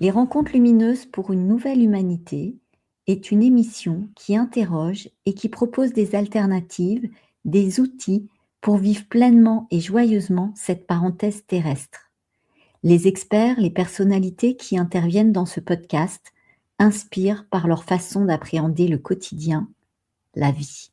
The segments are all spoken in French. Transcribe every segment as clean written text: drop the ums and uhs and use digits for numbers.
Les Rencontres lumineuses pour une nouvelle humanité est une émission qui interroge et qui propose des alternatives, des outils pour vivre pleinement et joyeusement cette parenthèse terrestre. Les experts, les personnalités qui interviennent dans ce podcast inspirent par leur façon d'appréhender le quotidien, la vie.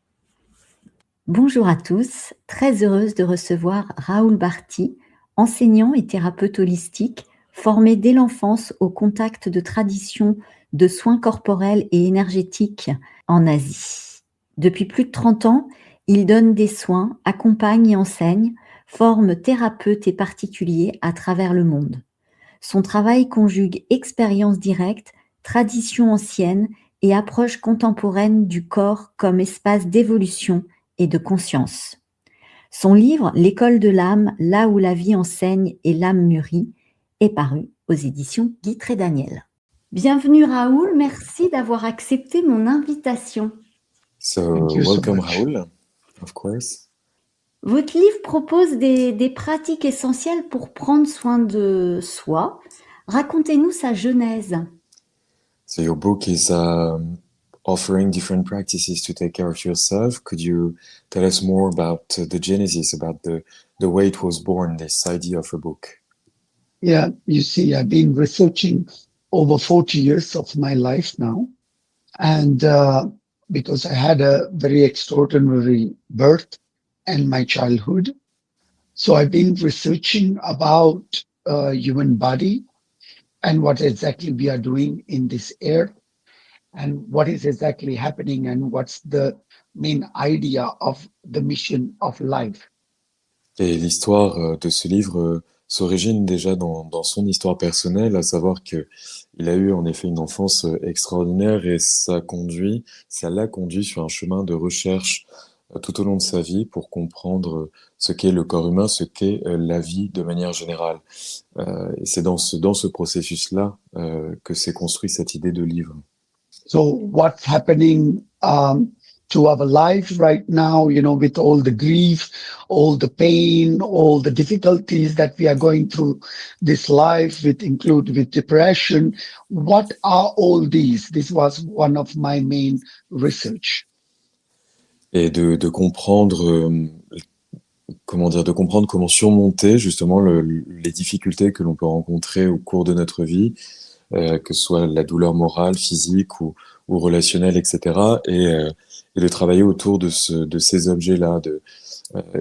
Bonjour à tous, très heureuse de recevoir Raoul Barti, enseignant et thérapeute holistique, formé dès l'enfance au contact de traditions de soins corporels et énergétiques en Asie. Depuis plus de 30 ans, il donne des soins, accompagne et enseigne, forme thérapeutes et particuliers à travers le monde. Son travail conjugue expérience directe, tradition ancienne et approche contemporaine du corps comme espace d'évolution et de conscience. Son livre « L'école de l'âme, là où la vie enseigne et l'âme mûrit » est paru aux éditions Guy Trédaniel. Bienvenue Raoul, merci d'avoir accepté mon invitation. So, welcome Raoul, of course. Votre livre propose des pratiques essentielles pour prendre soin de soi. Racontez-nous sa genèse. So your book is offering different practices to take care of yourself. Could you tell us more about the genesis, about the way it was born, this idea of a book? Yeah, you see, I've been researching over 40 years of my life now. And because I had a very extraordinary birth and my childhood. So I've been researching about human body and what exactly we are doing in this earth and what is exactly happening and what's the main idea of the mission of life. Et l'histoire de ce livre s'origine déjà dans son histoire personnelle, à savoir que il a eu en effet une enfance extraordinaire et ça l'a conduit sur un chemin de recherche tout au long de sa vie pour comprendre ce qu'est le corps humain, ce qu'est la vie de manière générale. Et c'est dans ce processus-là que s'est construit cette idée de livre. So what's happening to our life right now, you know, with all the grief, all the pain, all the difficulties that we are going through this life with depression. What are all these? This was one of my main research. Et de comprendre, de comprendre comment surmonter justement les difficultés que l'on peut rencontrer au cours de notre vie, que ce soit la douleur morale, physique ou relationnelle, etc. Et de travailler autour de ces objets-là.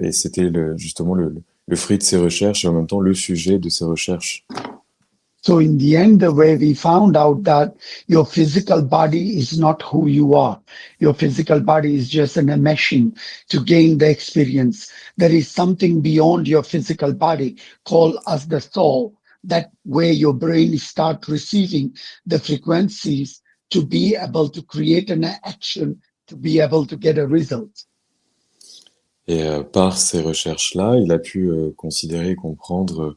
Et c'était justement le fruit de ces recherches et en même temps le sujet de ces recherches. So in the end, the way we found out that your physical body is not who you are. Your physical body is just a machine to gain the experience. There is something beyond your physical body called as the soul, that where your brain start receiving the frequencies to be able to create an action, to be able to get a result. Et par ces recherches-là, il a pu considérer et comprendre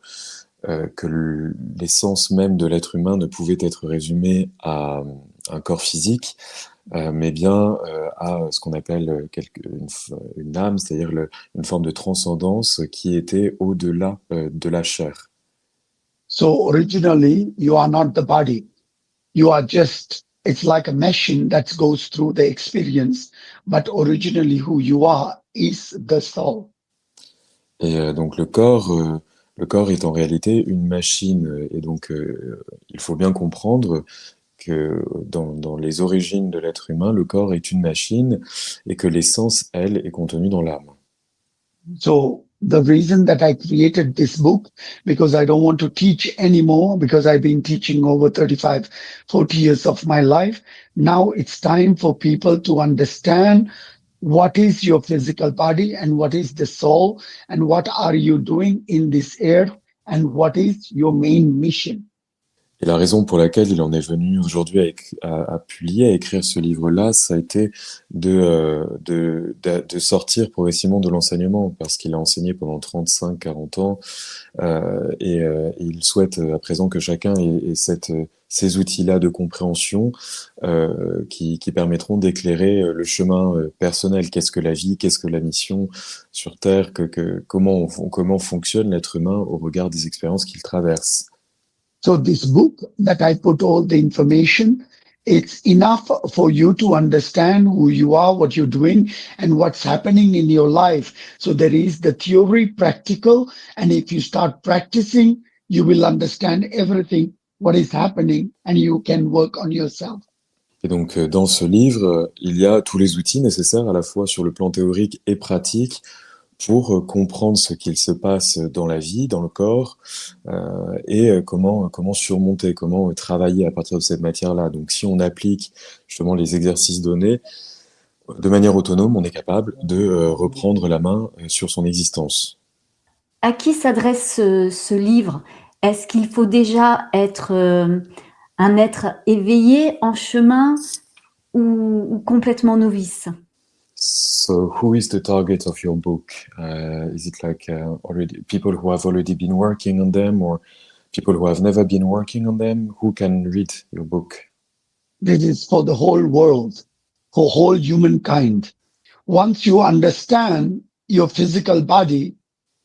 que l'essence même de l'être humain ne pouvait être résumée à un corps physique, mais bien à ce qu'on appelle une âme, c'est-à-dire une forme de transcendance qui était au-delà de la chair. So originally, you are not the body. You are just, it's like a machine that goes through the experience, but originally who you are is the soul. Et donc le corps est en réalité une machine, et donc il faut bien comprendre que dans les origines de l'être humain, le corps est une machine et que l'essence, elle, est contenue dans l'âme. So the reason that I created this book, because I don't want to teach anymore, because I've been teaching over 35, 40 years of my life. Now it's time for people to understand what is your physical body and what is the soul and what are you doing in this earth and what is your main mission. Et la raison pour laquelle il en est venu aujourd'hui à publier, à écrire ce livre-là, ça a été de sortir progressivement de l'enseignement, parce qu'il a enseigné pendant 35-40 ans, et il souhaite à présent que chacun ait ces outils-là de compréhension qui permettront d'éclairer le chemin personnel. Qu'est-ce que la vie, qu'est-ce que la mission sur Terre, comment fonctionne l'être humain au regard des expériences qu'il traverse. So this book that I put all the information, it's enough for you to understand who you are, what you're doing, and what's happening in your life. So there is the theory, practical, and if you start practicing, you will understand everything, what is happening, and you can work on yourself. Et donc, dans ce livre, il y a tous les outils nécessaires à la fois sur le plan théorique et pratique pour comprendre ce qu'il se passe dans la vie, dans le corps, et comment surmonter, comment travailler à partir de cette matière-là. Donc, si on applique justement les exercices donnés de manière autonome, on est capable de reprendre la main sur son existence. À qui s'adresse ce livre? Est-ce qu'il faut déjà être un être éveillé, en chemin ou complètement novice? So, who is the target of your book? Is it like already people who have already been working on them, or people who have never been working on them? Who can read your book? This is for the whole world, for whole humankind. Once you understand your physical body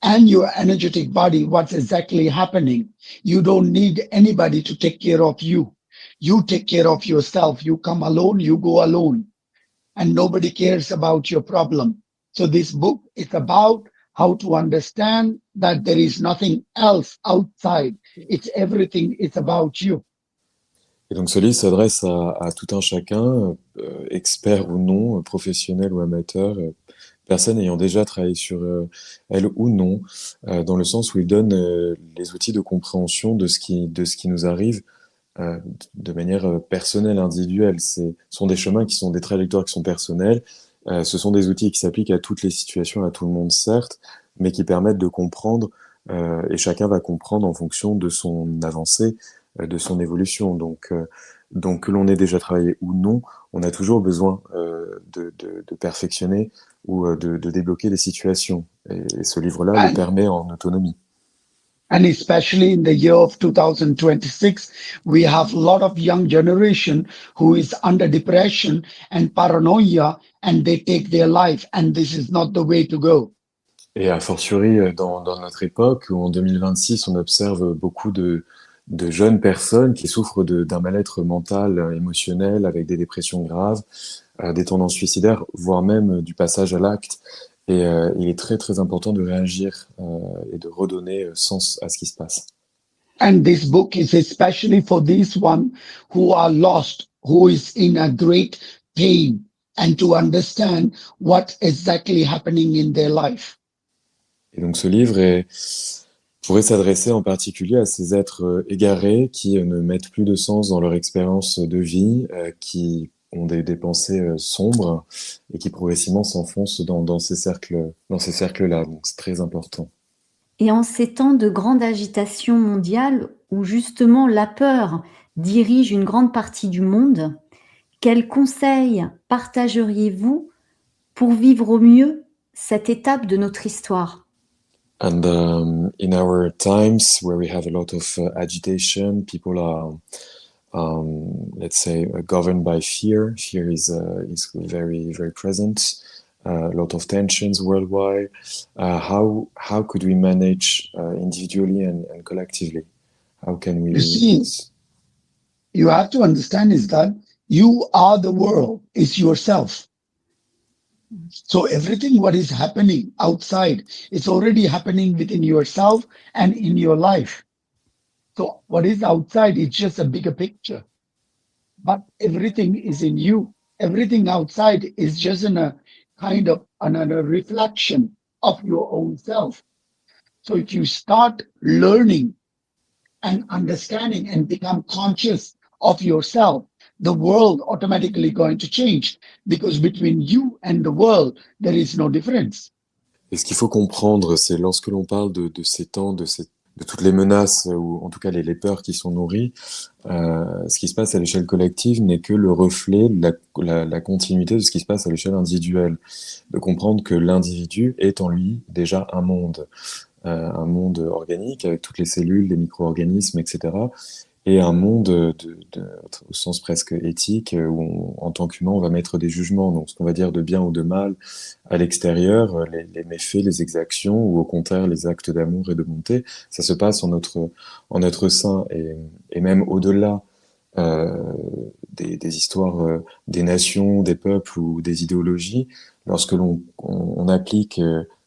and your energetic body, what's exactly happening, you don't need anybody to take care of you. You take care of yourself. You come alone, you go alone, and nobody cares about your problem. So this book is about how to understand that there is nothing else outside. It's everything. It's about you. Et donc ce livre s'adresse à tout un chacun, expert ou non, professionnel ou amateur, personne ayant déjà travaillé sur elle ou non, dans le sens où il donne les outils de compréhension de ce qui nous arrive de manière personnelle, individuelle. Ce sont des chemins qui sont des trajectoires qui sont personnelles. Ce sont des outils qui s'appliquent à toutes les situations, à tout le monde certes, mais qui permettent de comprendre, et chacun va comprendre en fonction de son avancée, de son évolution. Donc que l'on ait déjà travaillé ou non, on a toujours besoin de perfectionner ou de débloquer des situations. Et ce livre-là le permet en autonomie. And especially in the year of 2026, we have a lot of young generation who is under depression and paranoia, and they take their life, and this is not the way to go. Et a fortiori, dans notre époque, où en 2026, on observe beaucoup de jeunes personnes qui souffrent d'un mal-être mental, émotionnel, avec des dépressions graves, des tendances suicidaires, voire même du passage à l'acte. Et il est très très important de réagir et de redonner sens à ce qui se passe. And this book is especially for these one who are lost, who is in a great pain, and to understand what exactly happening in their life. Et donc ce livre pourrait s'adresser en particulier à ces êtres égarés qui ne mettent plus de sens dans leur expérience de vie, qui ont des pensées sombres et qui progressivement s'enfoncent dans ces cercles-là. Donc c'est très important. Et en ces temps de grande agitation mondiale, où justement la peur dirige une grande partie du monde, quels conseils partageriez-vous pour vivre au mieux cette étape de notre histoire? And in our times where we have a lot of agitation, people are, let's say, governed by fear. Fear is very, very present. A lot of tensions worldwide. How could we manage individually and collectively? How can we? You see, you have to understand is that you are the world, it's yourself. So everything what is happening outside is already happening within yourself and in your life. So what is outside is just a bigger picture. But everything is in you. Everything outside is just in a kind of another reflection of your own self. So if you start learning and understanding and become conscious of yourself, the world automatically going to change, because between you and the world, there is no difference. Et ce qu'il faut comprendre, c'est lorsque l'on parle de ces temps, de toutes les menaces, ou en tout cas les peurs qui sont nourries, ce qui se passe à l'échelle collective n'est que le reflet, la continuité de ce qui se passe à l'échelle individuelle. De comprendre que l'individu est en lui déjà un monde organique, avec toutes les cellules, les micro-organismes, etc., et un monde au sens presque éthique, où en tant qu'humain, on va mettre des jugements. Donc, ce qu'on va dire de bien ou de mal à l'extérieur, les méfaits, les exactions, ou au contraire les actes d'amour et de bonté, ça se passe en notre sein, et même au-delà euh, des histoires des nations, des peuples ou des idéologies, lorsque on applique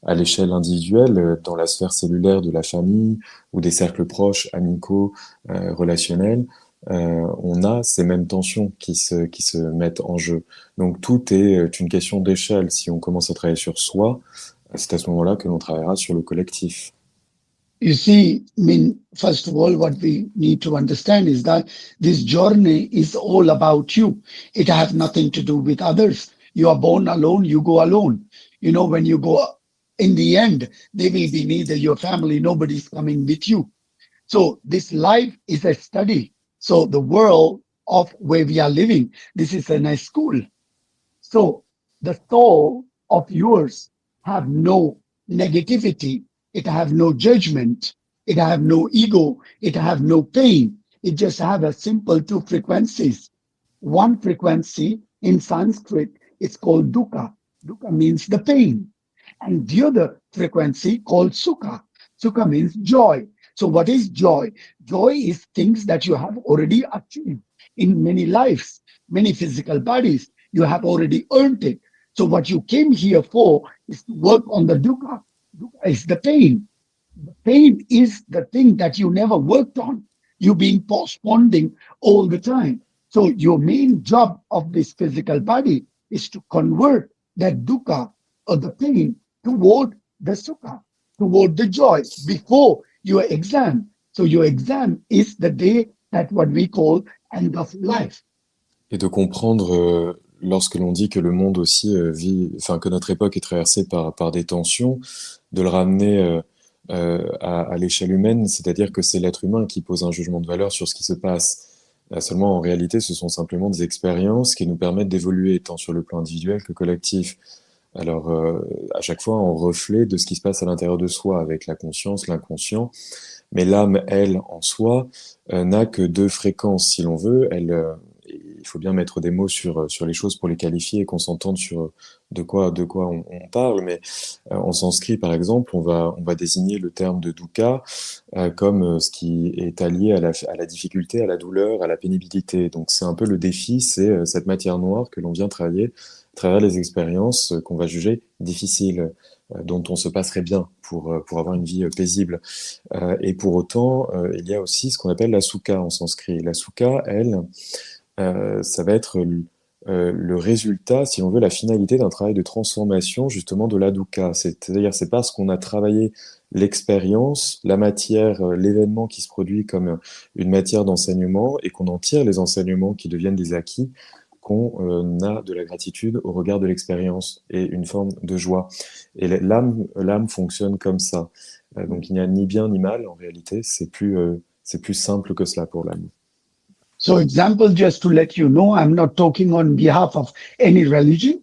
à l'échelle individuelle, dans la sphère cellulaire de la famille ou des cercles proches, amicaux, relationnels, on a ces mêmes tensions qui se mettent en jeu. Donc tout est une question d'échelle. Si on commence à travailler sur soi, c'est à ce moment-là que l'on travaillera sur le collectif. You see, I mean, first of all, what we need to understand is that this journey is all about you. It has nothing to do with others. You are born alone, you go alone. You know, when you go in the end, there will be neither your family, nobody's coming with you. So this life is a study. So the world of where we are living, this is a nice school. So the soul of yours have no negativity. It have no judgment. It have no ego. It have no pain. It just have a simple two frequencies. One frequency in Sanskrit is called dukkha. Dukkha means the pain. And the other frequency called sukha. Sukha means joy. So what is joy? Joy is things that you have already achieved in many lives, many physical bodies. You have already earned it. So what you came here for is to work on the dukkha. Dukkha is the pain. The pain is the thing that you never worked on. You've been postponing all the time. So your main job of this physical body is to convert that dukkha or the pain toward the sukha, toward the joy before your exam. So your exam is the day that what we call end of life. Et de comprendre, lorsque l'on dit que le monde aussi enfin que notre époque est traversée par des tensions, de le ramener à l'échelle humaine, c'est-à-dire que c'est l'être humain qui pose un jugement de valeur sur ce qui se passe. Seulement, en réalité, ce sont simplement des expériences qui nous permettent d'évoluer, tant sur le plan individuel que collectif. Alors, à chaque fois, en reflet de ce qui se passe à l'intérieur de soi, avec la conscience, l'inconscient. Mais l'âme, elle, en soi, n'a que deux fréquences, si l'on veut. Il faut bien mettre des mots sur les choses pour les qualifier et qu'on s'entende sur de quoi on parle. Mais en sanskrit, par exemple, on va désigner le terme de dukkha comme ce qui est allié à la difficulté, à la douleur, à la pénibilité. Donc c'est un peu le défi, c'est cette matière noire que l'on vient travailler à travers les expériences qu'on va juger difficiles, dont on se passerait bien pour avoir une vie paisible. Et pour autant, il y a aussi ce qu'on appelle la sukha en sanskrit. La sukha, elle, ça va être le résultat, si on veut, la finalité d'un travail de transformation justement de la dukkha. C'est-à-dire, c'est parce qu'on a travaillé l'expérience, la matière, l'événement qui se produit comme une matière d'enseignement et qu'on en tire les enseignements qui deviennent des acquis, qu'on a de la gratitude au regard de l'expérience et une forme de joie. Et l'âme fonctionne comme ça. Donc il n'y a ni bien ni mal en réalité, c'est plus simple que cela pour l'âme. So example, just to let you know, I'm not talking on behalf of any religion,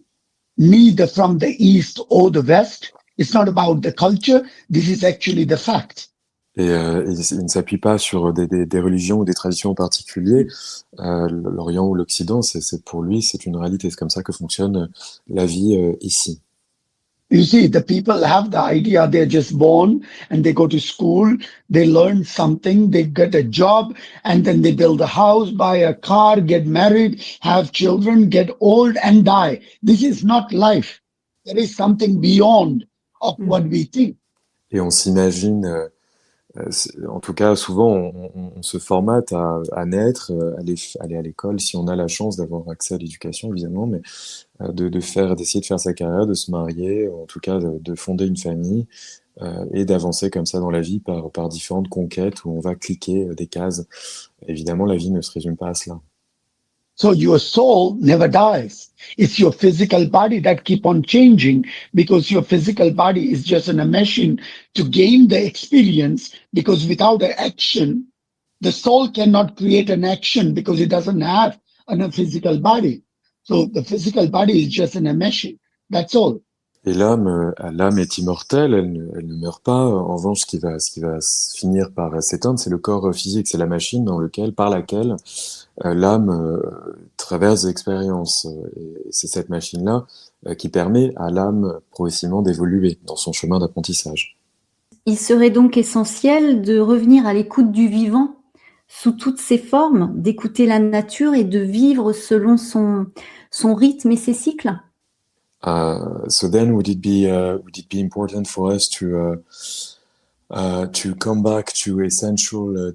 neither from the East or the West. It's not about the culture. This is actually the fact. Et il ne s'appuie pas sur des religions ou des traditions en particulier. L'Orient ou l'Occident, pour lui, c'est une réalité. C'est comme ça que fonctionne la vie ici. You see, the people have the idea they're just born and they go to school, they learn something, they get a job, and then they build a house, buy a car, get married, have children, get old, and die. This is not life. There is something beyond of what we think. Et on s'imagine, en tout cas, souvent, on se formate à naître, aller à l'école, si on a la chance d'avoir accès à l'éducation, évidemment, mais d'essayer de faire sa carrière, de se marier, en tout cas de fonder une famille, et d'avancer comme ça dans la vie par différentes conquêtes où on va cliquer des cases. Évidemment, la vie ne se résume pas à cela. So your soul never dies. It's your physical body that keep on changing because your physical body is just a machine to gain the experience, because without the action, the soul cannot create an action because it doesn't have a physical body. So the physical body is just a machine. That's all. Et l'âme est immortelle, elle ne meurt pas. En revanche, ce qui va finir par s'éteindre, c'est le corps physique, c'est la machine par laquelle l'âme traverse des expériences. Et c'est cette machine-là qui permet à l'âme progressivement d'évoluer dans son chemin d'apprentissage. Il serait donc essentiel de revenir à l'écoute du vivant sous toutes ses formes, d'écouter la nature et de vivre selon son rythme et ses cycles. So then, would it be important for us to come back to essential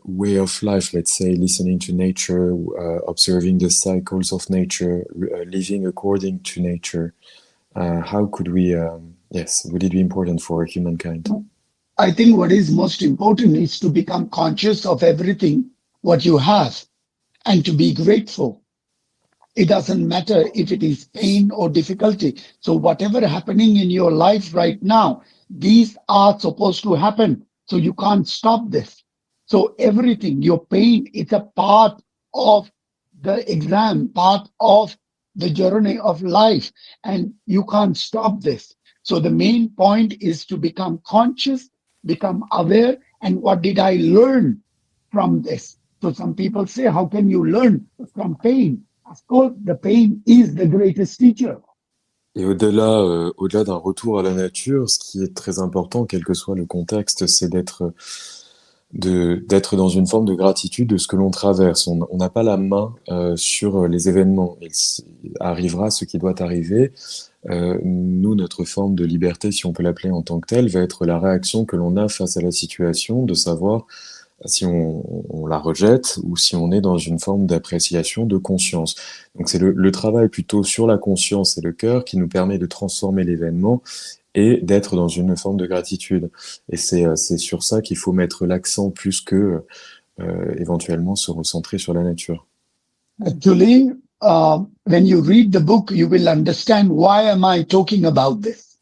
way of life, let's say listening to nature, observing the cycles of nature, living according to nature? How could we, would it be important for humankind? I think what is most important is to become conscious of everything what you have and to be grateful. It doesn't matter if it is pain or difficulty. So whatever happening in your life right now, these are supposed to happen. So you can't stop this. So everything, your pain, it's a part of the exam, part of the journey of life, and you can't stop this. So the main point is to become conscious, become aware, and what did I learn from this? So some people say, how can you learn from pain? Of course, the pain is the greatest teacher. Et au-delà d'un retour à la nature, ce qui est très important, quel que soit le contexte, c'est d'être dans une forme de gratitude de ce que l'on traverse. On n'a pas la main sur les événements. Il arrivera ce qui doit arriver. Nous, notre forme de liberté, si on peut l'appeler en tant que telle, va être la réaction que l'on a face à la situation, de savoir si on la rejette ou si on est dans une forme d'appréciation, de conscience. Donc c'est le travail plutôt sur la conscience et le cœur qui nous permet de transformer l'événement et d'être dans une forme de gratitude. Et c'est sur ça qu'il faut mettre l'accent plus que éventuellement se recentrer sur la nature. Actually, when you read the book, you will understand why am I talking about this.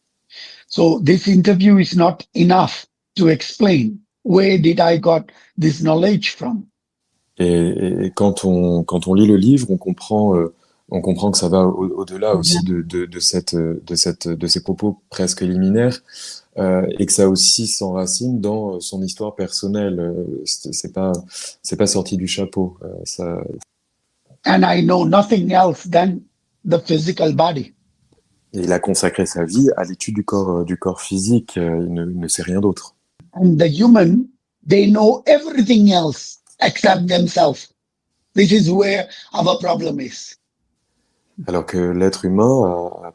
So this interview is not enough to explain where did I got this knowledge from. Et quand on lit le livre, on comprend que ça va au-delà aussi de ces propos presque liminaires, et que ça aussi s'enracine dans son histoire personnelle. C'est pas sorti du chapeau. And I know nothing else than the physical body. Et il a consacré sa vie à l'étude du corps physique. Il ne sait rien d'autre. And the human, they know everything else except themselves. This is where our problem is. Alors que l'être humain a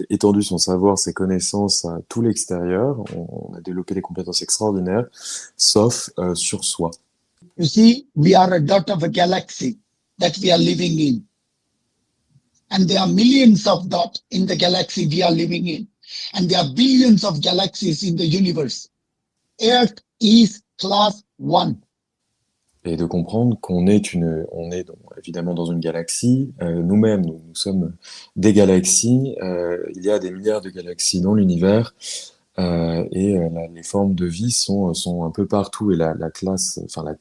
étendu son savoir, ses connaissances à tout l'extérieur. On a développé des compétences extraordinaires, sauf sur soi. You see, we are a dot of a galaxy that we are living in. And there are millions of dots in the galaxy we are living in. And there are billions of galaxies in the universe. Earth is class 1. Et de comprendre qu'on est évidemment dans une galaxie. Nous-mêmes, nous sommes des galaxies. Il y a des milliards de galaxies dans l'univers. Les formes de vie sont un peu partout. Et la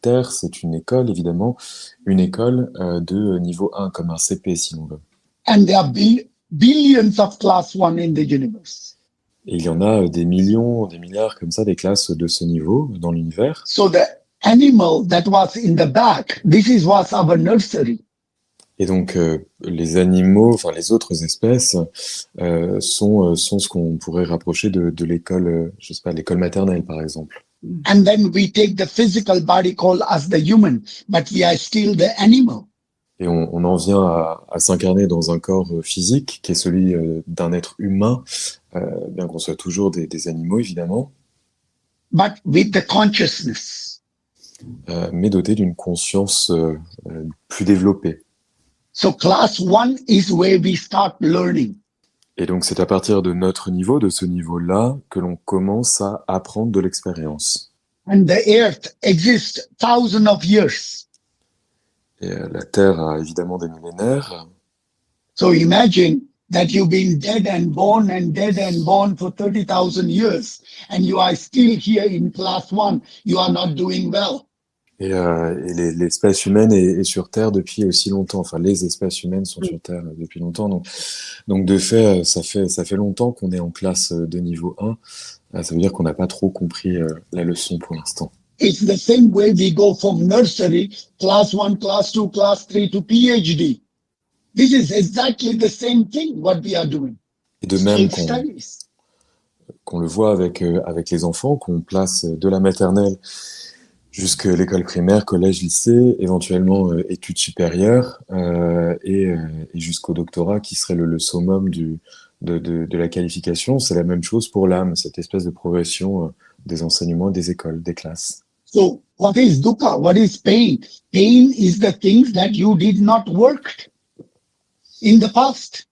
Terre, c'est une école, évidemment, une école de niveau 1, comme un CP, si l'on veut. And there are billions of class 1 in the universe. Et il y en a des millions, des milliards comme ça, des classes de ce niveau dans l'univers. So the animal that was in the back, was our nursery. Et donc, les animaux, les autres espèces, sont ce qu'on pourrait rapprocher de l'école, je sais pas, l'école maternelle, par exemple. And then we take the physical body called as the human, but we are still the animal. Et on en vient à s'incarner dans un corps physique, qui est celui d'un être humain, bien qu'on soit toujours des animaux, évidemment. But with the consciousness. Mais doté d'une conscience plus développée. So class 1 is where we start learning. Et donc c'est à partir de notre niveau, de ce niveau-là, que l'on commence à apprendre de l'expérience. And the earth exists thousands of years. Et la Terre a évidemment des millénaires. So imagine that you've been dead and born for 30,000 years, and you are still here in class 1. You are not doing well. Et l'espèce humaine est sur Terre depuis aussi longtemps. Enfin, les espèces humaines sont sur Terre depuis longtemps. Donc de fait, ça fait longtemps qu'on est en classe de niveau 1. Ça veut dire qu'on n'a pas trop compris la leçon pour l'instant. It's the same way we go from nursery, class 1, class 2, class 3 to PhD. This is exactly the same thing what we are doing. Et de même Self-studies. qu'on le voit avec les enfants, qu'on place de la maternelle jusqu'à l'école primaire, collège, lycée, éventuellement études supérieures, et jusqu'au doctorat qui serait le summum de la qualification. C'est la même chose pour l'âme, cette espèce de progression des enseignements, des écoles, des classes. So what is dukkha? What is pain? Pain is the things that you did not work in the past.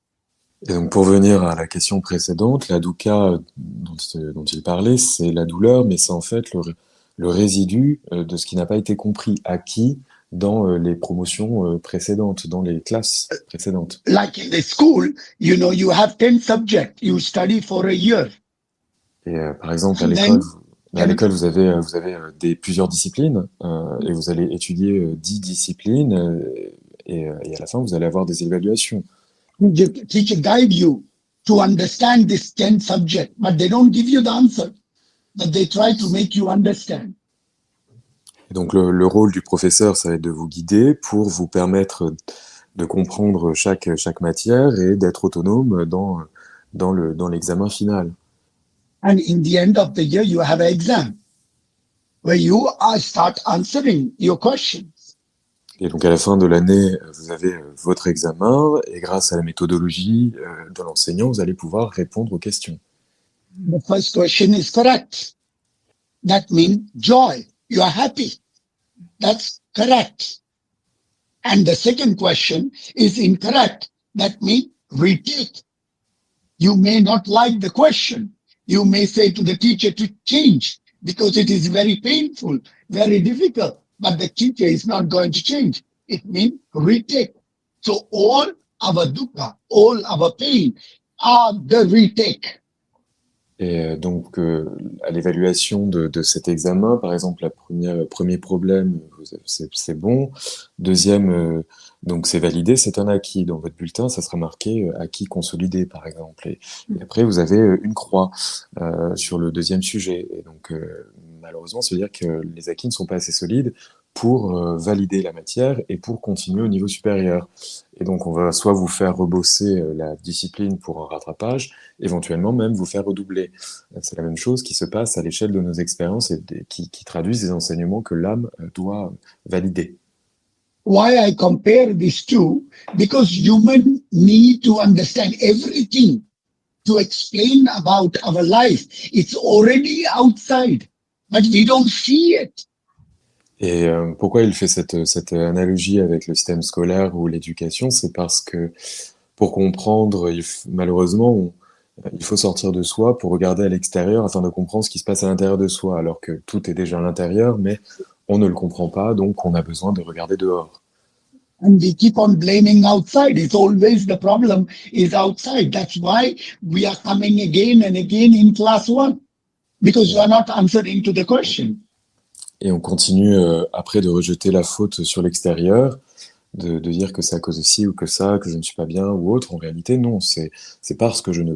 Et donc pour venir à la question précédente, la dukkha dont il parlait, c'est la douleur, mais c'est en fait le résidu de ce qui n'a pas été compris, acquis dans les promotions précédentes, dans les classes précédentes. Like in the school, you have 10 subjects. You study for a year. Et par exemple, à And l'école, then- vous avez plusieurs disciplines, et vous allez étudier 10 disciplines, et à la fin, vous allez avoir des évaluations. The teacher guide you to understand this 10 subject, but they don't give you the answer. But they try to make you understand. Et donc le rôle du professeur, ça va être de vous guider pour vous permettre de comprendre chaque matière et d'être autonome dans l'examen final. And in the end of the year, you have an exam where you start answering your questions. Et donc à la fin de l'année, vous avez votre examen et grâce à la méthodologie de l'enseignant, vous allez pouvoir répondre aux questions. The first question is correct. That means joy. You are happy. That's correct. And the second question is incorrect. That means retake. You may not like the question. You may say to the teacher to change because it is very painful, very difficult, but the teacher is not going to change. It means retake. So all our dukkha, all our pain are the retake. Et donc, à l'évaluation de cet examen, par exemple, premier problème, c'est bon. Deuxième, donc c'est validé, c'est un acquis. Dans votre bulletin, ça sera marqué acquis consolidé, par exemple. Et après, vous avez une croix sur le deuxième sujet. Et donc, malheureusement, ça veut dire que les acquis ne sont pas assez solides pour valider la matière et pour continuer au niveau supérieur. Et donc, on va soit vous faire rebosser la discipline pour un rattrapage, éventuellement même vous faire redoubler. C'est la même chose qui se passe à l'échelle de nos expériences et qui traduisent des enseignements que l'âme doit valider. Why I compare these two? Because humans need to understand everything to explain about our life. It's already outside, but we don't see it. Et pourquoi il fait cette analogie avec le système scolaire ou l'éducation? C'est parce que pour comprendre, malheureusement, il faut sortir de soi pour regarder à l'extérieur afin de comprendre ce qui se passe à l'intérieur de soi, alors que tout est déjà à l'intérieur, mais on ne le comprend pas, donc on a besoin de regarder dehors. And we keep on blaming outside. It's always the problem is outside. That's why we are coming again and again in class 1, because you are not answering to the question. Et on continue après de rejeter la faute sur l'extérieur, de dire que c'est à cause de ci ou que ça, que je ne suis pas bien ou autre. En réalité, non, c'est parce que je ne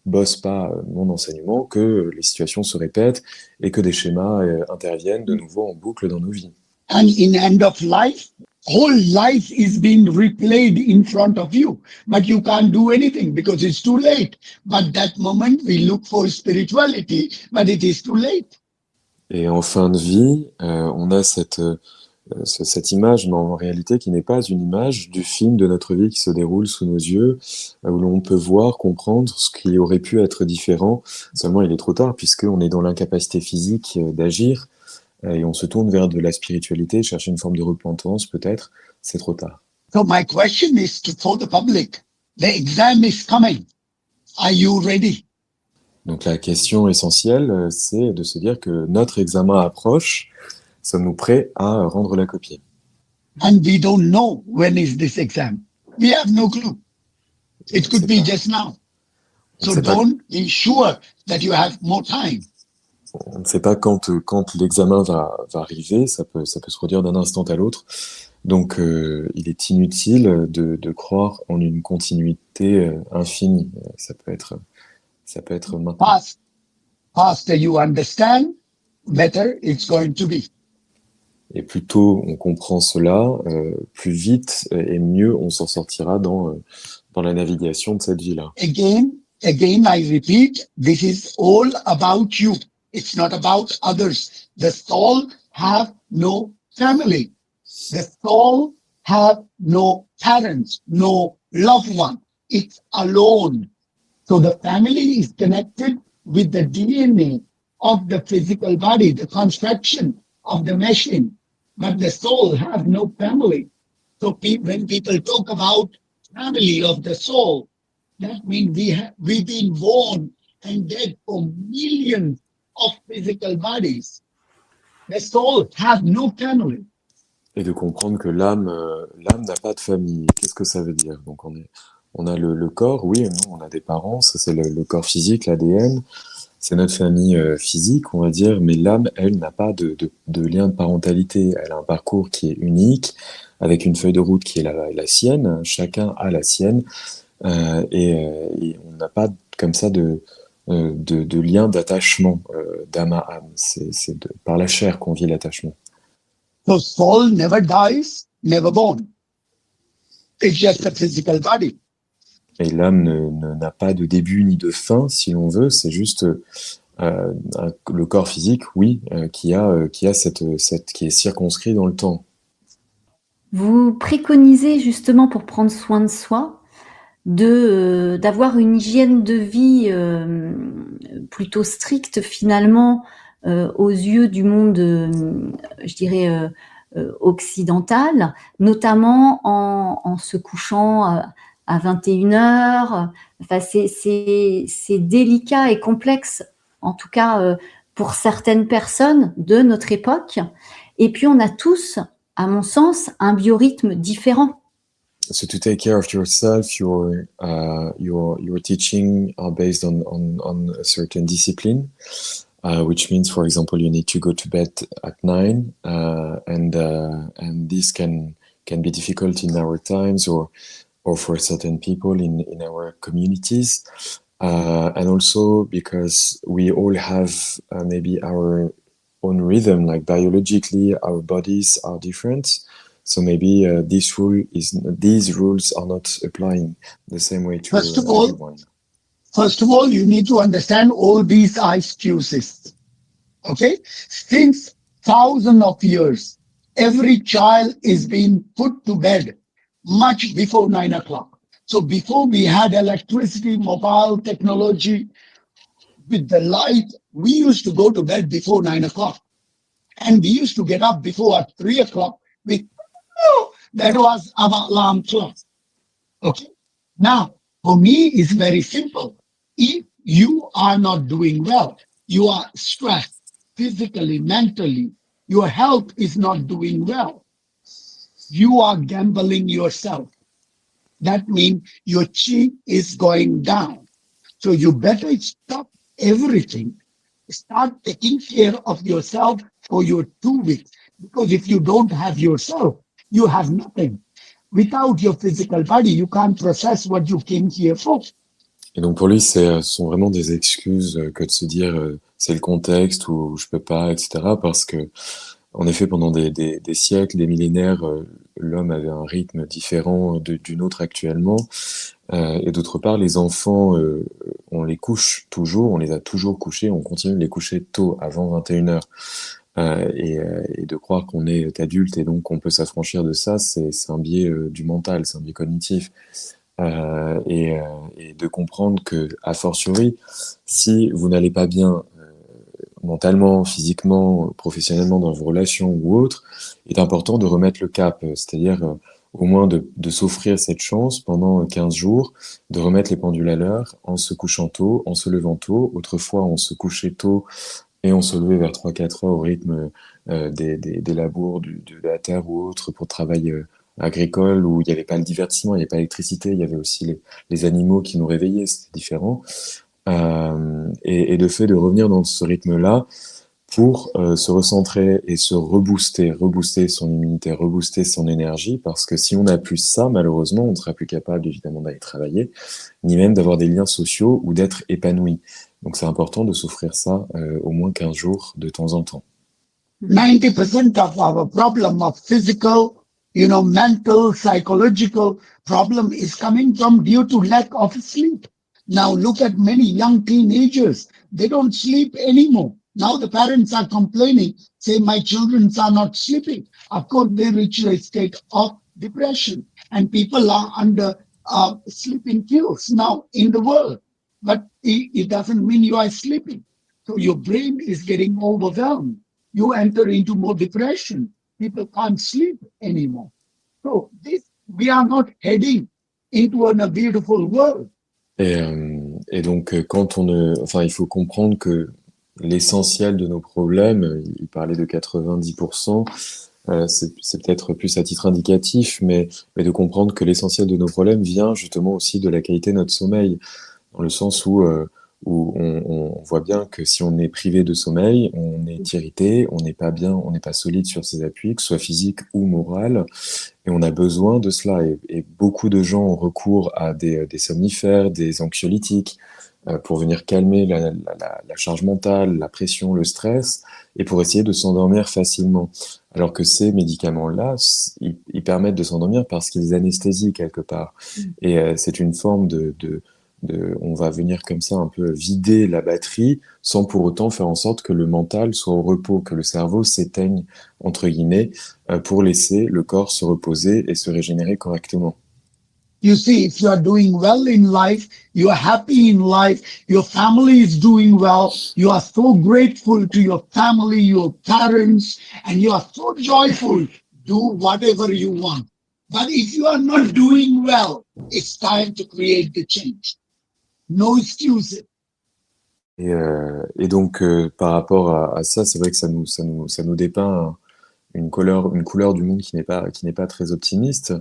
bosse pas mon enseignement que les situations se répètent et que des schémas interviennent de nouveau en boucle dans nos vies. And in end of life, whole life is being replayed in front of you, but you can't do anything because it's too late. But that moment we look for spirituality, but it is too late. Et en fin de vie, on a cette image, mais en réalité qui n'est pas une image du film de notre vie qui se déroule sous nos yeux, où l'on peut voir, comprendre ce qui aurait pu être différent. Seulement, il est trop tard puisqu'on est dans l'incapacité physique d'agir et on se tourne vers de la spiritualité, chercher une forme de repentance peut-être. C'est trop tard. So my question is for the public. The exam is coming. Are you ready? Donc la question essentielle, c'est de se dire que notre examen approche. Sommes-nous prêts à rendre la copie? And we don't know when is this exam. We have no clue. It could be just now. So don't be sure that you have more time. on ne sait pas quand l'examen va arriver, ça peut se produire d'un instant à l'autre. Donc, il est inutile de croire en une continuité infinie. Ça peut être maintenant. Faster you understand, better it's going to be. Et plus tôt on comprend cela, plus vite et mieux on s'en sortira dans la navigation de cette vie-là. Again, I repeat, this is all about you. It's not about others. The soul have no family. The soul have no parents, no loved one. It's alone. So the family is connected with the DNA of the physical body, the construction of the machine. But the soul has no family. So when people talk about family of the soul, that means we've been born and dead for millions of physical bodies. The soul has no family. Et de comprendre que l'âme n'a pas de famille. Qu'est-ce que ça veut dire? Donc on a le corps, oui, nous, on a des parents, ça c'est le corps physique, l'ADN, c'est notre famille physique, on va dire, mais l'âme, elle, n'a pas de lien de parentalité. Elle a un parcours qui est unique, avec une feuille de route qui est la sienne, chacun a la sienne, et on n'a pas comme ça de lien d'attachement d'âme à âme. C'est par la chair qu'on vit l'attachement. So soul never dies, never born. It's just a physical body. Et l'âme n'a pas de début ni de fin, si l'on veut. C'est juste le corps physique, oui, qui est circonscrit dans le temps. Vous préconisez justement pour prendre soin de soi d'avoir une hygiène de vie plutôt stricte finalement aux yeux du monde, je dirais, occidental, notamment en se couchant à 21h. Enfin, c'est délicat et complexe, en tout cas pour certaines personnes de notre époque. Et puis, on a tous, à mon sens, un biorhythme différent. So to take care of yourself, your teaching are based on a certain discipline, which means, for example, you need to go to bed at 9, and this can be difficult in our times or for certain people in our communities, and also because we all have maybe our own rhythm, like biologically our bodies are different. So maybe these rules are not applying the same way to everyone. First of all, you need to understand all these excuses. Okay? Since thousands of years, every child is being put to bed much before 9 o'clock. So before we had electricity, mobile technology, with the light, we used to go to bed before 9 o'clock. And we used to get up before at 3 o'clock. That was our alarm clock. Okay. Now, for me, it's very simple. If you are not doing well, you are stressed physically, mentally, your health is not doing well, you are gambling yourself. That means your chi is going down. So you better stop everything. Start taking care of yourself for your 2 weeks. Because if you don't have yourself, you have nothing. Without your physical body, you can't process what you came here for. Et donc pour lui, ce sont vraiment des excuses que de se dire c'est le contexte ou je peux pas, etc. Parce que en effet, pendant des siècles, des millénaires, l'homme avait un rythme différent du nôtre actuellement. Et d'autre part, les enfants, on les couche toujours, on les a toujours couchés, on continue de les coucher tôt, avant 21h. Et de croire qu'on est adulte et donc qu'on peut s'affranchir de ça, c'est un biais du mental, c'est un biais cognitif. Et de comprendre que, a fortiori, si vous n'allez pas bien mentalement, physiquement, professionnellement dans vos relations ou autres, il est important de remettre le cap, c'est-à-dire au moins de s'offrir cette chance pendant 15 jours, de remettre les pendules à l'heure en se couchant tôt, en se levant tôt. Autrefois, on se couchait tôt et on se levait vers 3-4 heures au rythme des labours, de la terre ou autre pour travail agricole où il n'y avait pas le divertissement, il n'y avait pas l'électricité, il y avait aussi les animaux qui nous réveillaient, c'était différent. et de fait de revenir dans ce rythme-là pour se recentrer et se rebooster son immunité, rebooster son énergie, parce que si on n'a plus ça, malheureusement, on ne sera plus capable évidemment d'aller travailler, ni même d'avoir des liens sociaux ou d'être épanoui. Donc c'est important de s'offrir ça au moins 15 jours de temps en temps. 90% of our problem of physical, mental, psychological problem is coming from due to lack of sleep. Now look at many young teenagers. They don't sleep anymore. Now the parents are complaining, say my children are not sleeping. Of course, they reach a state of depression and people are under sleeping pills now in the world. But it doesn't mean you are sleeping. So your brain is getting overwhelmed. You enter into more depression. People can't sleep anymore. So we are not heading into a beautiful world. Et donc, enfin, il faut comprendre que l'essentiel de nos problèmes, il parlait de 90%, c'est peut-être plus à titre indicatif, mais de comprendre que l'essentiel de nos problèmes vient justement aussi de la qualité de notre sommeil, dans le sens où on voit bien que si on est privé de sommeil, on est irrité, on n'est pas bien, on n'est pas solide sur ses appuis, que ce soit physique ou moral, et on a besoin de cela. Et beaucoup de gens ont recours à des somnifères, des anxiolytiques, pour venir calmer la charge mentale, la pression, le stress, et pour essayer de s'endormir facilement. Alors que ces médicaments-là, ils permettent de s'endormir parce qu'ils anesthésient quelque part. Et c'est une forme on va venir comme ça un peu vider la batterie sans pour autant faire en sorte que le mental soit au repos, que le cerveau s'éteigne, entre guillemets, pour laisser le corps se reposer et se régénérer correctement. You see, if you are doing well in life, you are happy in life, your family is doing well, you are so grateful to your family, your parents, and you are so joyful, do whatever you want. But if you are not doing well, it's time to create the change. No excuses. Et donc, par rapport à ça, c'est vrai que ça nous dépeint une couleur du monde qui n'est pas très optimiste,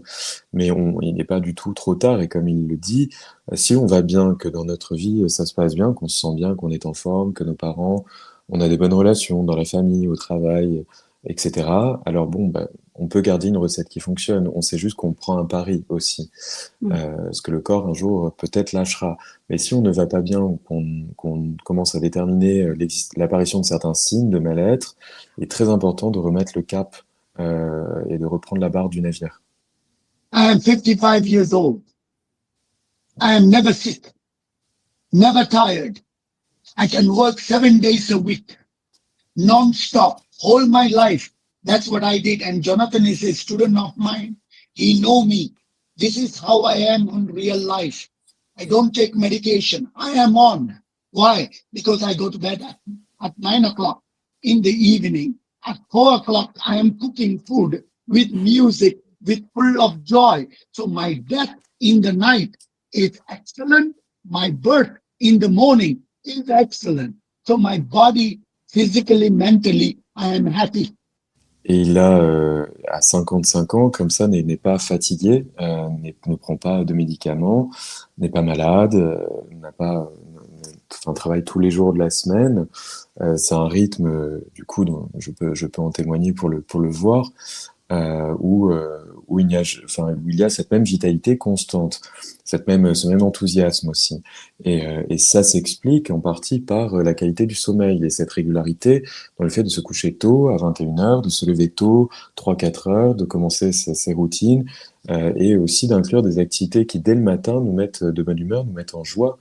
mais il n'est pas du tout trop tard. Et comme il le dit, si on va bien, que dans notre vie ça se passe bien, qu'on se sent bien, qu'on est en forme, que nos parents, on a des bonnes relations dans la famille, au travail, etc. Alors bon, on peut garder une recette qui fonctionne. On sait juste qu'on prend un pari aussi, parce que le corps un jour peut-être lâchera. Mais si on ne va pas bien, ou qu'on commence à déterminer l'apparition de certains signes de mal-être, il est très important de remettre le cap et de reprendre la barre du navire. I am 55 years old. I am never sick, never tired. I can work 7 days a week, non-stop, all my life. That's what I did. And Jonathan is a student of mine. He know me. This is how I am in real life. I don't take medication. I am on. Why? Because I go to bed at 9 o'clock in the evening. At 4 o'clock, I am cooking food with music, with full of joy. So my death in the night is excellent. My birth in the morning is excellent. So my body, physically, mentally, I am happy. Et il a, à 55 ans, comme ça, n'est pas fatigué, ne prend pas de médicaments, n'est pas malade, travaille tous les jours de la semaine. C'est un rythme, du coup, dont je peux en témoigner pour le voir, où il y a cette même vitalité constante, ce même enthousiasme aussi. Et ça s'explique en partie par la qualité du sommeil et cette régularité dans le fait de se coucher tôt, à 21h, de se lever tôt, 3-4 heures, de commencer ses routines, et aussi d'inclure des activités qui, dès le matin, nous mettent de bonne humeur, nous mettent en joie.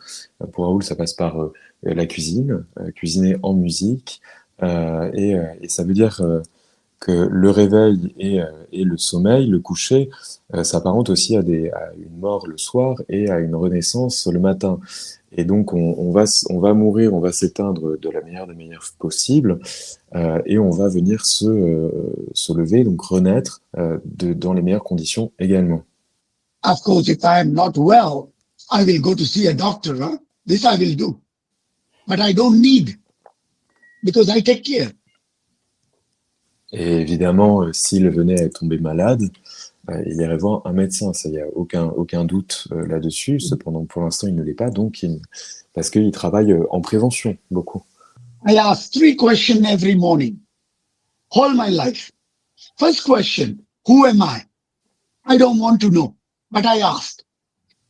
Pour Raoul, ça passe par la cuisine, cuisiner en musique, et ça veut dire que le réveil et le sommeil, le coucher, s'apparentent aussi à une mort le soir et à une renaissance le matin. Et donc on va mourir, on va s'éteindre de la meilleure des manières possibles, et on va venir se lever, donc renaître dans les meilleures conditions également. Of course, if I am not well, I will go to see a doctor. Huh? This I will do. But I don't need, because I take care. Et évidemment, s'il venait à tomber malade, Il irait voir un médecin, ça, il n'y a aucun doute là-dessus. Cependant, pour l'instant, il ne l'est pas, donc parce qu'il travaille en prévention beaucoup. I ask 3 questions every morning, all my life. First question, who am I? I don't want to know, but I ask.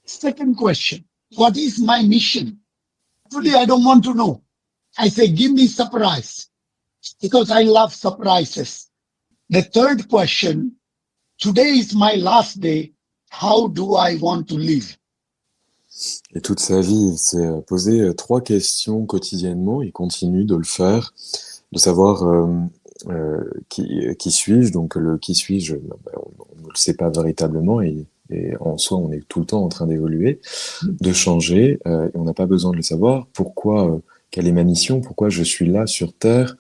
Second question, what is my mission? Actually, I don't want to know. I say, give me surprise, because I love surprises. The third question, today is my last day. How do I want to live? Et toute sa vie, il s'est posé 3 questions quotidiennement. Il continue de le faire, de savoir qui suis-je. Donc le qui suis-je, on ne le sait pas véritablement et en soi, on est tout le temps en train d'évoluer, de changer. Et on n'a pas besoin de le savoir. Pourquoi, quelle est ma mission? Pourquoi je suis là sur Terre?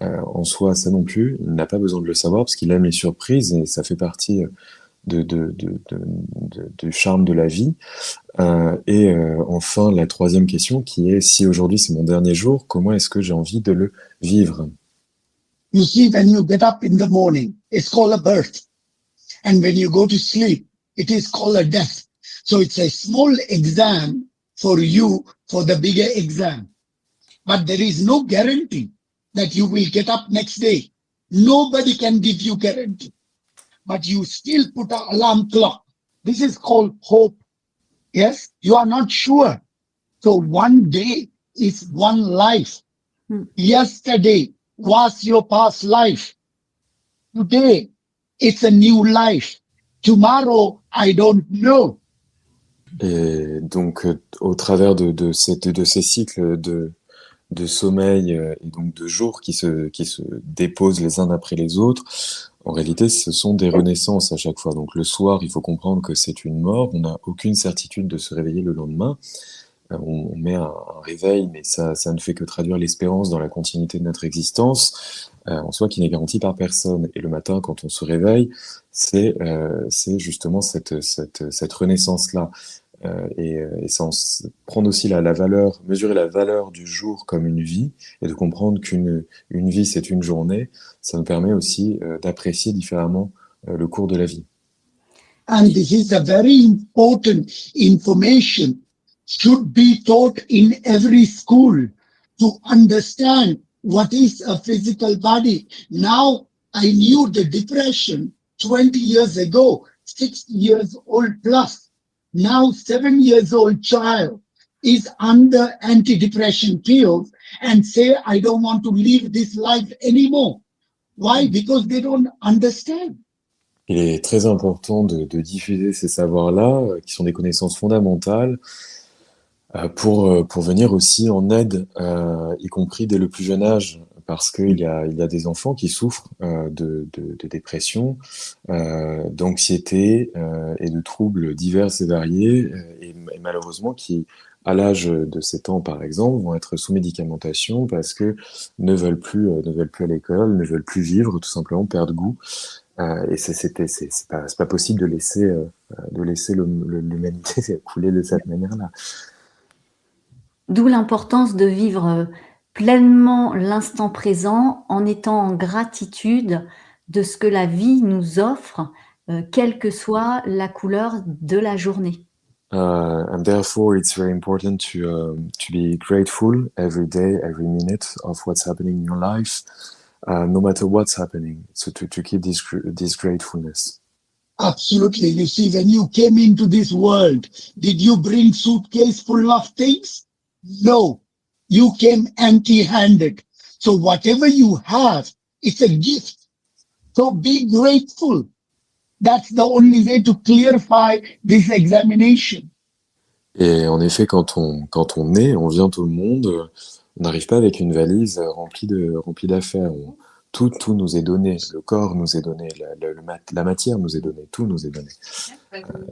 En soi, ça non plus. Il n'a pas besoin de le savoir parce qu'il aime les surprises et ça fait partie du charme de la vie. Enfin, la troisième question qui est, si aujourd'hui c'est mon dernier jour, comment est-ce que j'ai envie de le vivre? You see, when you get up in the morning, it's called a birth. And when you go to sleep, it is called a death. So it's a small exam for you for the bigger exam. But there is no guarantee that you will get up next day. Nobody can give you guarantee. But you still put an alarm clock. This is called hope. Yes, you are not sure. So one day is one life. Yesterday was your past life. Today, it's a new life. Tomorrow, I don't know. Et donc, au travers de ces cycles de sommeil et donc de jours qui se déposent les uns après les autres, en réalité, ce sont des renaissances à chaque fois. Donc le soir, il faut comprendre que c'est une mort. On n'a aucune certitude de se réveiller le lendemain. On met un réveil, mais ça ne fait que traduire l'espérance dans la continuité de notre existence, en soi qui n'est garantie par personne. Et le matin, quand on se réveille, c'est justement cette renaissance-là. Et ça prendre aussi la valeur, mesurer la valeur du jour comme une vie, et de comprendre qu'une vie, c'est une journée, ça nous permet aussi d'apprécier différemment le cours de la vie. And this is a very important information, should be taught in every school to understand what is a physical body. Now, I knew the depression 20 years ago, 6 years old plus. Now 7 years old child is under antidepressant pills and say, I don't want to live this life anymore. Why? Because they don't understand. Il est très important de diffuser ces savoirs-là, qui sont des connaissances fondamentales, pour venir aussi en aide, y compris dès le plus jeune âge, parce qu'il y a des enfants qui souffrent de dépression, d'anxiété et de troubles divers et variés, et malheureusement qui, à l'âge de 7 ans par exemple, vont être sous médicamentation parce que ne veulent plus à l'école, ne veulent plus vivre, tout simplement perdent goût. Et c'est pas possible de laisser l'humanité couler de cette manière-là. D'où l'importance de vivre pleinement l'instant présent en étant en gratitude de ce que la vie nous offre, quelle que soit la couleur de la journée. And therefore, it's very important to be grateful every day, every minute of what's happening in your life, no matter what's happening. So to keep this gratefulness. Absolutely. You see, when you came into this world, did you bring suitcase full of things? No. You came empty-handed. So whatever you have, it's a gift. So be grateful. That's the only way to clarify this examination. Et en effet, quand on naît, on vient au monde, on n'arrive pas avec une valise remplie d'affaires. Tout nous est donné. Le corps nous est donné, la matière nous est donnée, tout nous est donné.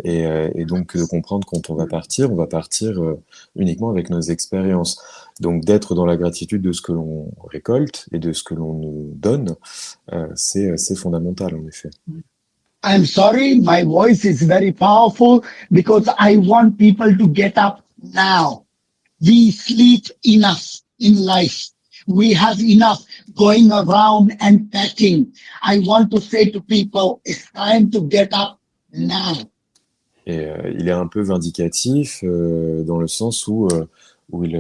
Et donc de comprendre quand on va partir uniquement avec nos expériences. Donc d'être dans la gratitude de ce que l'on récolte et de ce que l'on nous donne, c'est fondamental en effet. I'm sorry, my voice is very powerful because I want people to get up now. We sleep enough in life. We have enough going around and packing. I want to say to people, it's time to get up now. Et il est un peu vindicatif dans le sens où il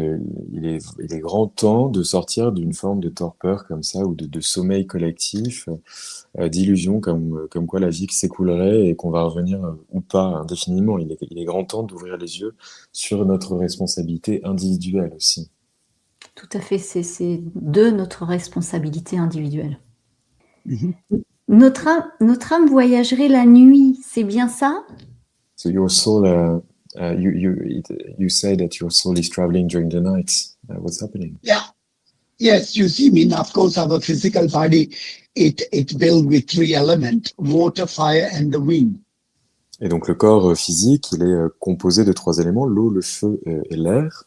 est grand temps de sortir d'une forme de torpeur comme ça, ou de sommeil collectif, d'illusion comme quoi la vie s'écoulerait et qu'on va revenir ou pas indéfiniment. Il est grand temps d'ouvrir les yeux sur notre responsabilité individuelle aussi. Tout à fait, c'est de notre responsabilité individuelle. Mhm. Notre âme voyagerait la nuit, c'est bien ça? So your soul, you say that your soul is traveling during the night. What's happening? Yeah. Yes, you see, I mean, of course, our physical body, it built with three elements, water, fire, and the wind. Et donc le corps physique, il est composé de trois éléments, l'eau, le feu et l'air.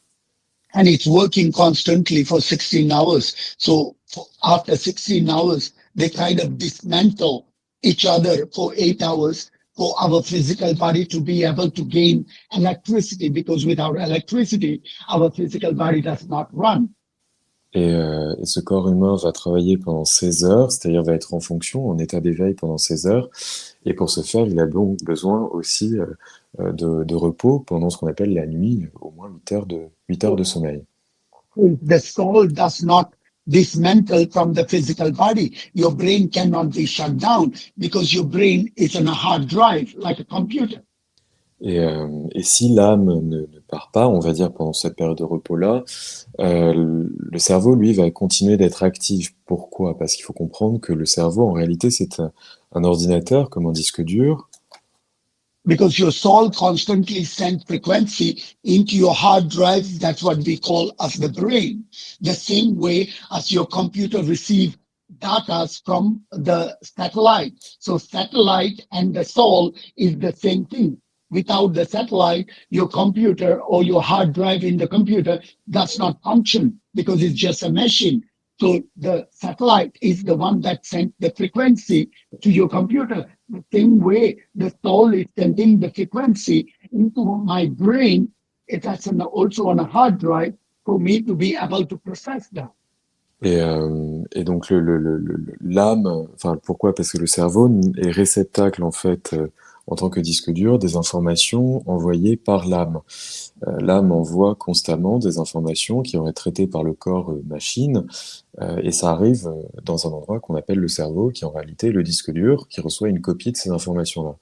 And it's working constantly for 16 hours. So after 16 hours, they kind of dismantle each other for 8 hours for our physical body to be able to gain electricity, because without electricity, our physical body does not run. Et ce corps humain va travailler pendant 16 heures, c'est-à-dire va être en fonction, en état d'éveil pendant 16 heures. Et pour ce faire, il a donc besoin aussi de repos pendant ce qu'on appelle la nuit, au moins 8 heures de sommeil. The soul does not dismantle from the physical body. Your brain cannot be shut down because your brain is on a hard drive, like a computer. Et si l'âme ne part pas, on va dire pendant cette période de repos-là, le cerveau, lui, va continuer d'être actif. Pourquoi? Parce qu'il faut comprendre que le cerveau, en réalité, c'est un ordinateur comme un disque dur. Because your soul constantly sends frequency into your hard drive. That's what we call as the brain. The same way as your computer receives data from the satellite. So satellite and the soul is the same thing. Without the satellite, your computer or your hard drive in the computer does not function because it's just a machine. So the satellite is the one that sends the frequency to your computer. The same way the soul is sending the frequency into my brain, that's also on a hard drive for me to be able to process that. Et donc l'âme, enfin pourquoi? Parce que le cerveau est réceptacle en fait, en tant que disque dur, des informations envoyées par l'âme. L'âme envoie constamment des informations qui vont être traitées par le corps machine, et ça arrive dans un endroit qu'on appelle le cerveau, qui est en réalité le disque dur, qui reçoit une copie de ces informations-là.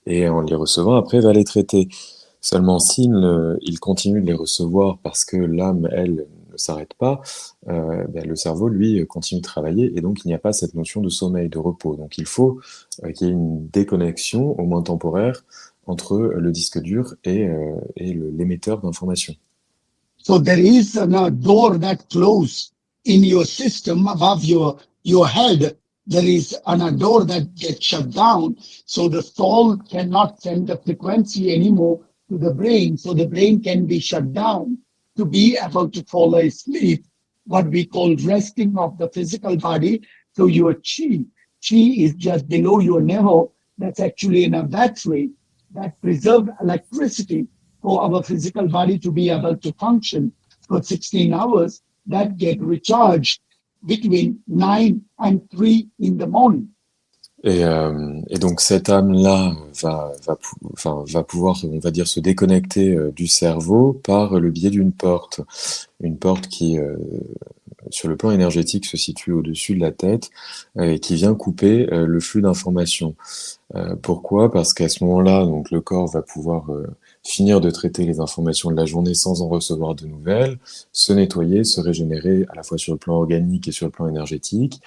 Et en les recevant, après, va les traiter. Seulement il continue de les recevoir parce que l'âme, elle, ne s'arrête pas, le cerveau, lui, continue de travailler, et donc il n'y a pas cette notion de sommeil, de repos. Donc il faut qu'il y ait une déconnexion, au moins temporaire, entre le disque dur et l'émetteur d'informations. So there is a door that closes in your system above your head. There is a door that gets shut down. So the soul cannot send the frequency anymore to the brain. So the brain can be shut down to be able to fall asleep, what we call resting of the physical body. So your chi is just below your navel. That's actually in a battery that preserves electricity for our physical body to be able to function for 16 hours, that get recharged between 9 and 3 in the morning. Et donc cette âme-là va pouvoir, on va dire, se déconnecter du cerveau par le biais d'une porte. Une porte qui, sur le plan énergétique, se situe au-dessus de la tête et qui vient couper le flux d'informations. Pourquoi? Parce qu'à ce moment-là, donc, le corps va pouvoir finir de traiter les informations de la journée sans en recevoir de nouvelles, se nettoyer, se régénérer à la fois sur le plan organique et sur le plan énergétique,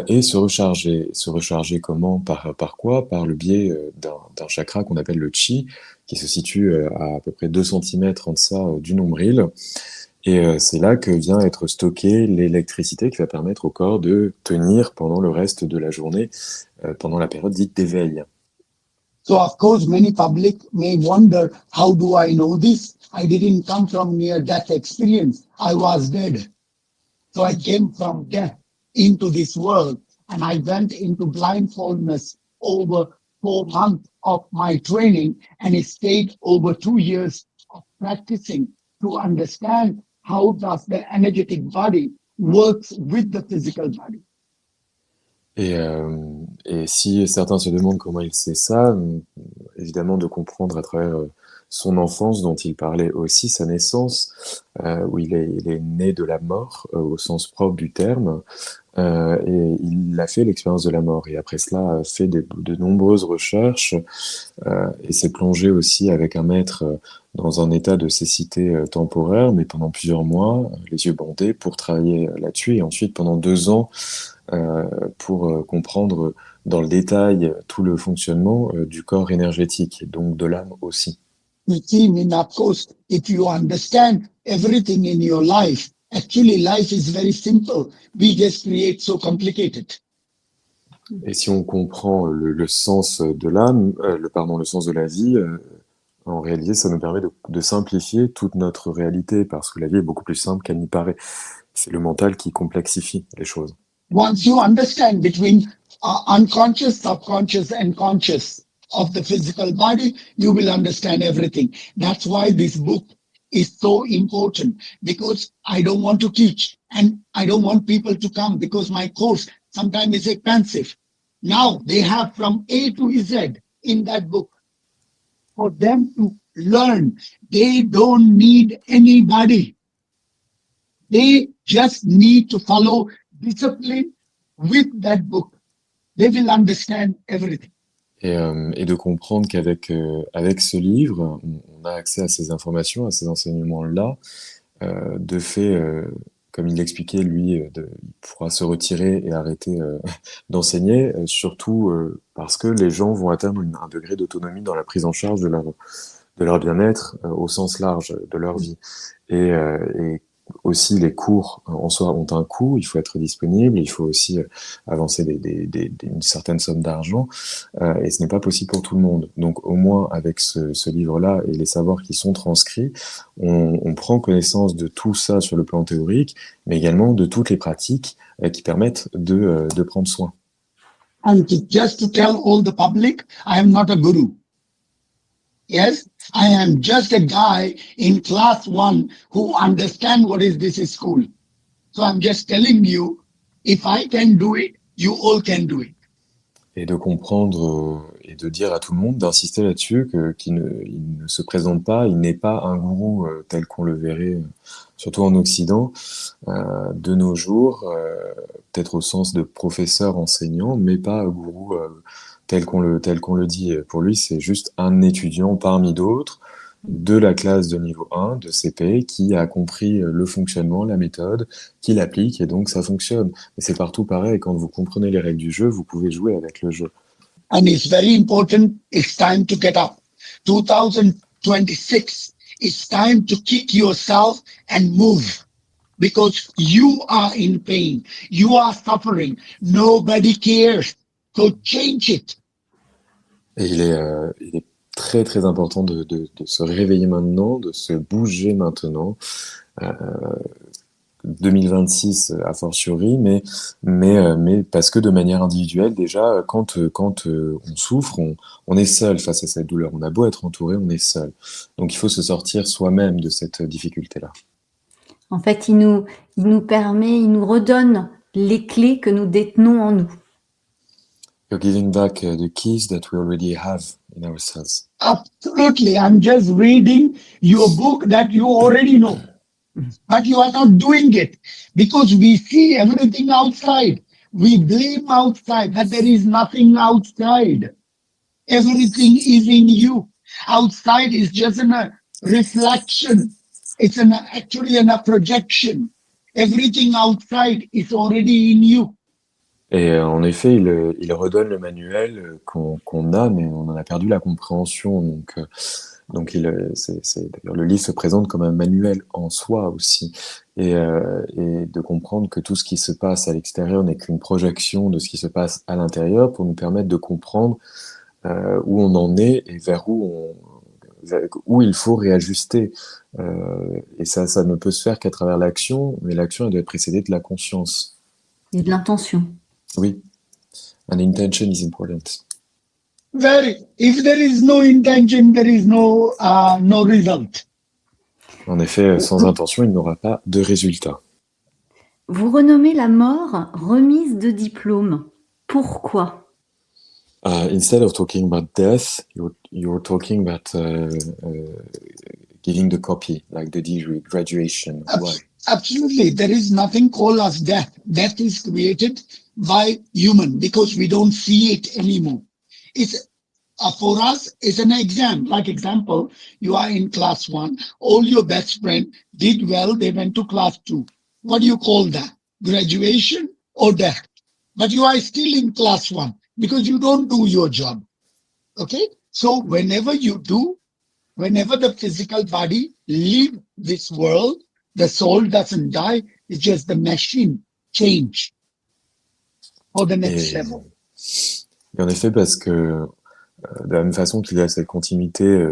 et se recharger. Se recharger comment? Par quoi? Par le biais d'un chakra qu'on appelle le chi, qui se situe à peu près 2 cm en deçà du nombril. Et c'est là que vient être stockée l'électricité qui va permettre au corps de tenir pendant le reste de la journée, pendant la période dite d'éveil. So of course, many public may wonder, how do I know this? I didn't come from near-death experience. I was dead. So I came from death into this world, and I went into blindfoldness over 4 months of my training, and it stayed over 2 years of practicing to understand how does the energetic body works with the physical body. Et, si certains se demandent comment il sait ça, évidemment de comprendre à travers son enfance dont il parlait aussi, sa naissance, où il est né de la mort au sens propre du terme, et il a fait l'expérience de la mort. Et après cela, a fait de nombreuses recherches et s'est plongé aussi avec un maître dans un état de cécité temporaire, mais pendant plusieurs mois, les yeux bandés, pour travailler là-dessus. Et ensuite, pendant 2 ans, pour comprendre dans le détail tout le fonctionnement du corps énergétique, et donc de l'âme aussi. You see, I mean, of course, if you understand everything in your life, actually life is very simple. We just create so complicated. Et si on comprend le sens de l'âme, le sens de la vie, en réalité, ça nous permet de simplifier toute notre réalité, parce que la vie est beaucoup plus simple qu'elle n'y paraît. C'est le mental qui complexifie les choses. Once you understand between unconscious, subconscious, and conscious of the physical body, you will understand everything. That's why this book is so important, because I don't want to teach and I don't want people to come, because my course sometimes is expensive. Now they have from A to Z in that book for them to learn. They don't need anybody. They just need to follow discipline with that book. They will understand everything. Et de comprendre qu'avec avec ce livre, on a accès à ces informations, à ces enseignements-là. De fait, comme il l'expliquait, lui, il pourra se retirer et arrêter d'enseigner, surtout parce que les gens vont atteindre un degré d'autonomie dans la prise en charge de leur bien-être au sens large de leur vie. Et aussi, les cours en soi ont un coût, il faut être disponible, il faut aussi avancer une certaine somme d'argent, et ce n'est pas possible pour tout le monde. Donc au moins avec ce livre-là et les savoirs qui sont transcrits, on prend connaissance de tout ça sur le plan théorique, mais également de toutes les pratiques qui permettent de prendre soin. And just to tell all the public, I am not a guru. Yes, I am just a guy in class 1 who understand what is this school. So I'm just telling you, if I can do it, you all can do it. Et de comprendre et de dire à tout le monde, d'insister là-dessus, qu'il ne se présente pas, il n'est pas un gourou tel qu'on le verrait, surtout en Occident, de nos jours, peut-être au sens de professeur enseignant, mais pas un gourou tel qu'on le dit. Pour lui, c'est juste un étudiant parmi d'autres de la classe de niveau 1, de CP, qui a compris le fonctionnement, la méthode, qui l'applique, et donc ça fonctionne. Et c'est partout pareil, quand vous comprenez les règles du jeu, vous pouvez jouer avec le jeu. And it's very important, it's time to get up. 2026, it's time to kick yourself and move. Because you are in pain, you are suffering, nobody cares. So change it. Et il est très très important de se réveiller maintenant, de se bouger maintenant. 2026 a fortiori, mais parce que de manière individuelle, déjà, quand on souffre, on est seul face à cette douleur. On a beau être entouré, on est seul. Donc il faut se sortir soi-même de cette difficulté-là. En fait, il nous redonne les clés que nous détenons en nous. You're giving back the keys that we already have in ourselves. Absolutely. I'm just reading your book that you already know. But you are not doing it because we see everything outside. We blame outside, but there is nothing outside. Everything is in you. Outside is just a reflection. It's actually a projection. Everything outside is already in you. Et en effet, il redonne le manuel qu'on a, mais on en a perdu la compréhension. Donc d'ailleurs, le livre se présente comme un manuel en soi aussi, et de comprendre que tout ce qui se passe à l'extérieur n'est qu'une projection de ce qui se passe à l'intérieur, pour nous permettre de comprendre où on en est et vers où il faut réajuster. Et ça ne peut se faire qu'à travers l'action, mais l'action elle doit être précédée de la conscience. Et de l'intention. Oui, an intention is important. If there is no intention, there is no result. En effet, sans intention, il n'aura pas de résultat. Vous renommez la mort remise de diplôme. Pourquoi? Instead of talking about death, you're talking about giving the copy, like the degree, graduation. Why? Absolutely. There is nothing called as death. Death is created by human because we don't see it anymore. It's for us, it's an exam. Like example, you are in class 1, all your best friend did well, they went to class 2. What do you call that? Graduation or death? But you are still in class 1 because you don't do your job. Okay? So whenever the physical body leave this world, the soul doesn't die. It's just the machine change for the next Et, level. et en effet, parce que de la même façon qu'il y a cette continuité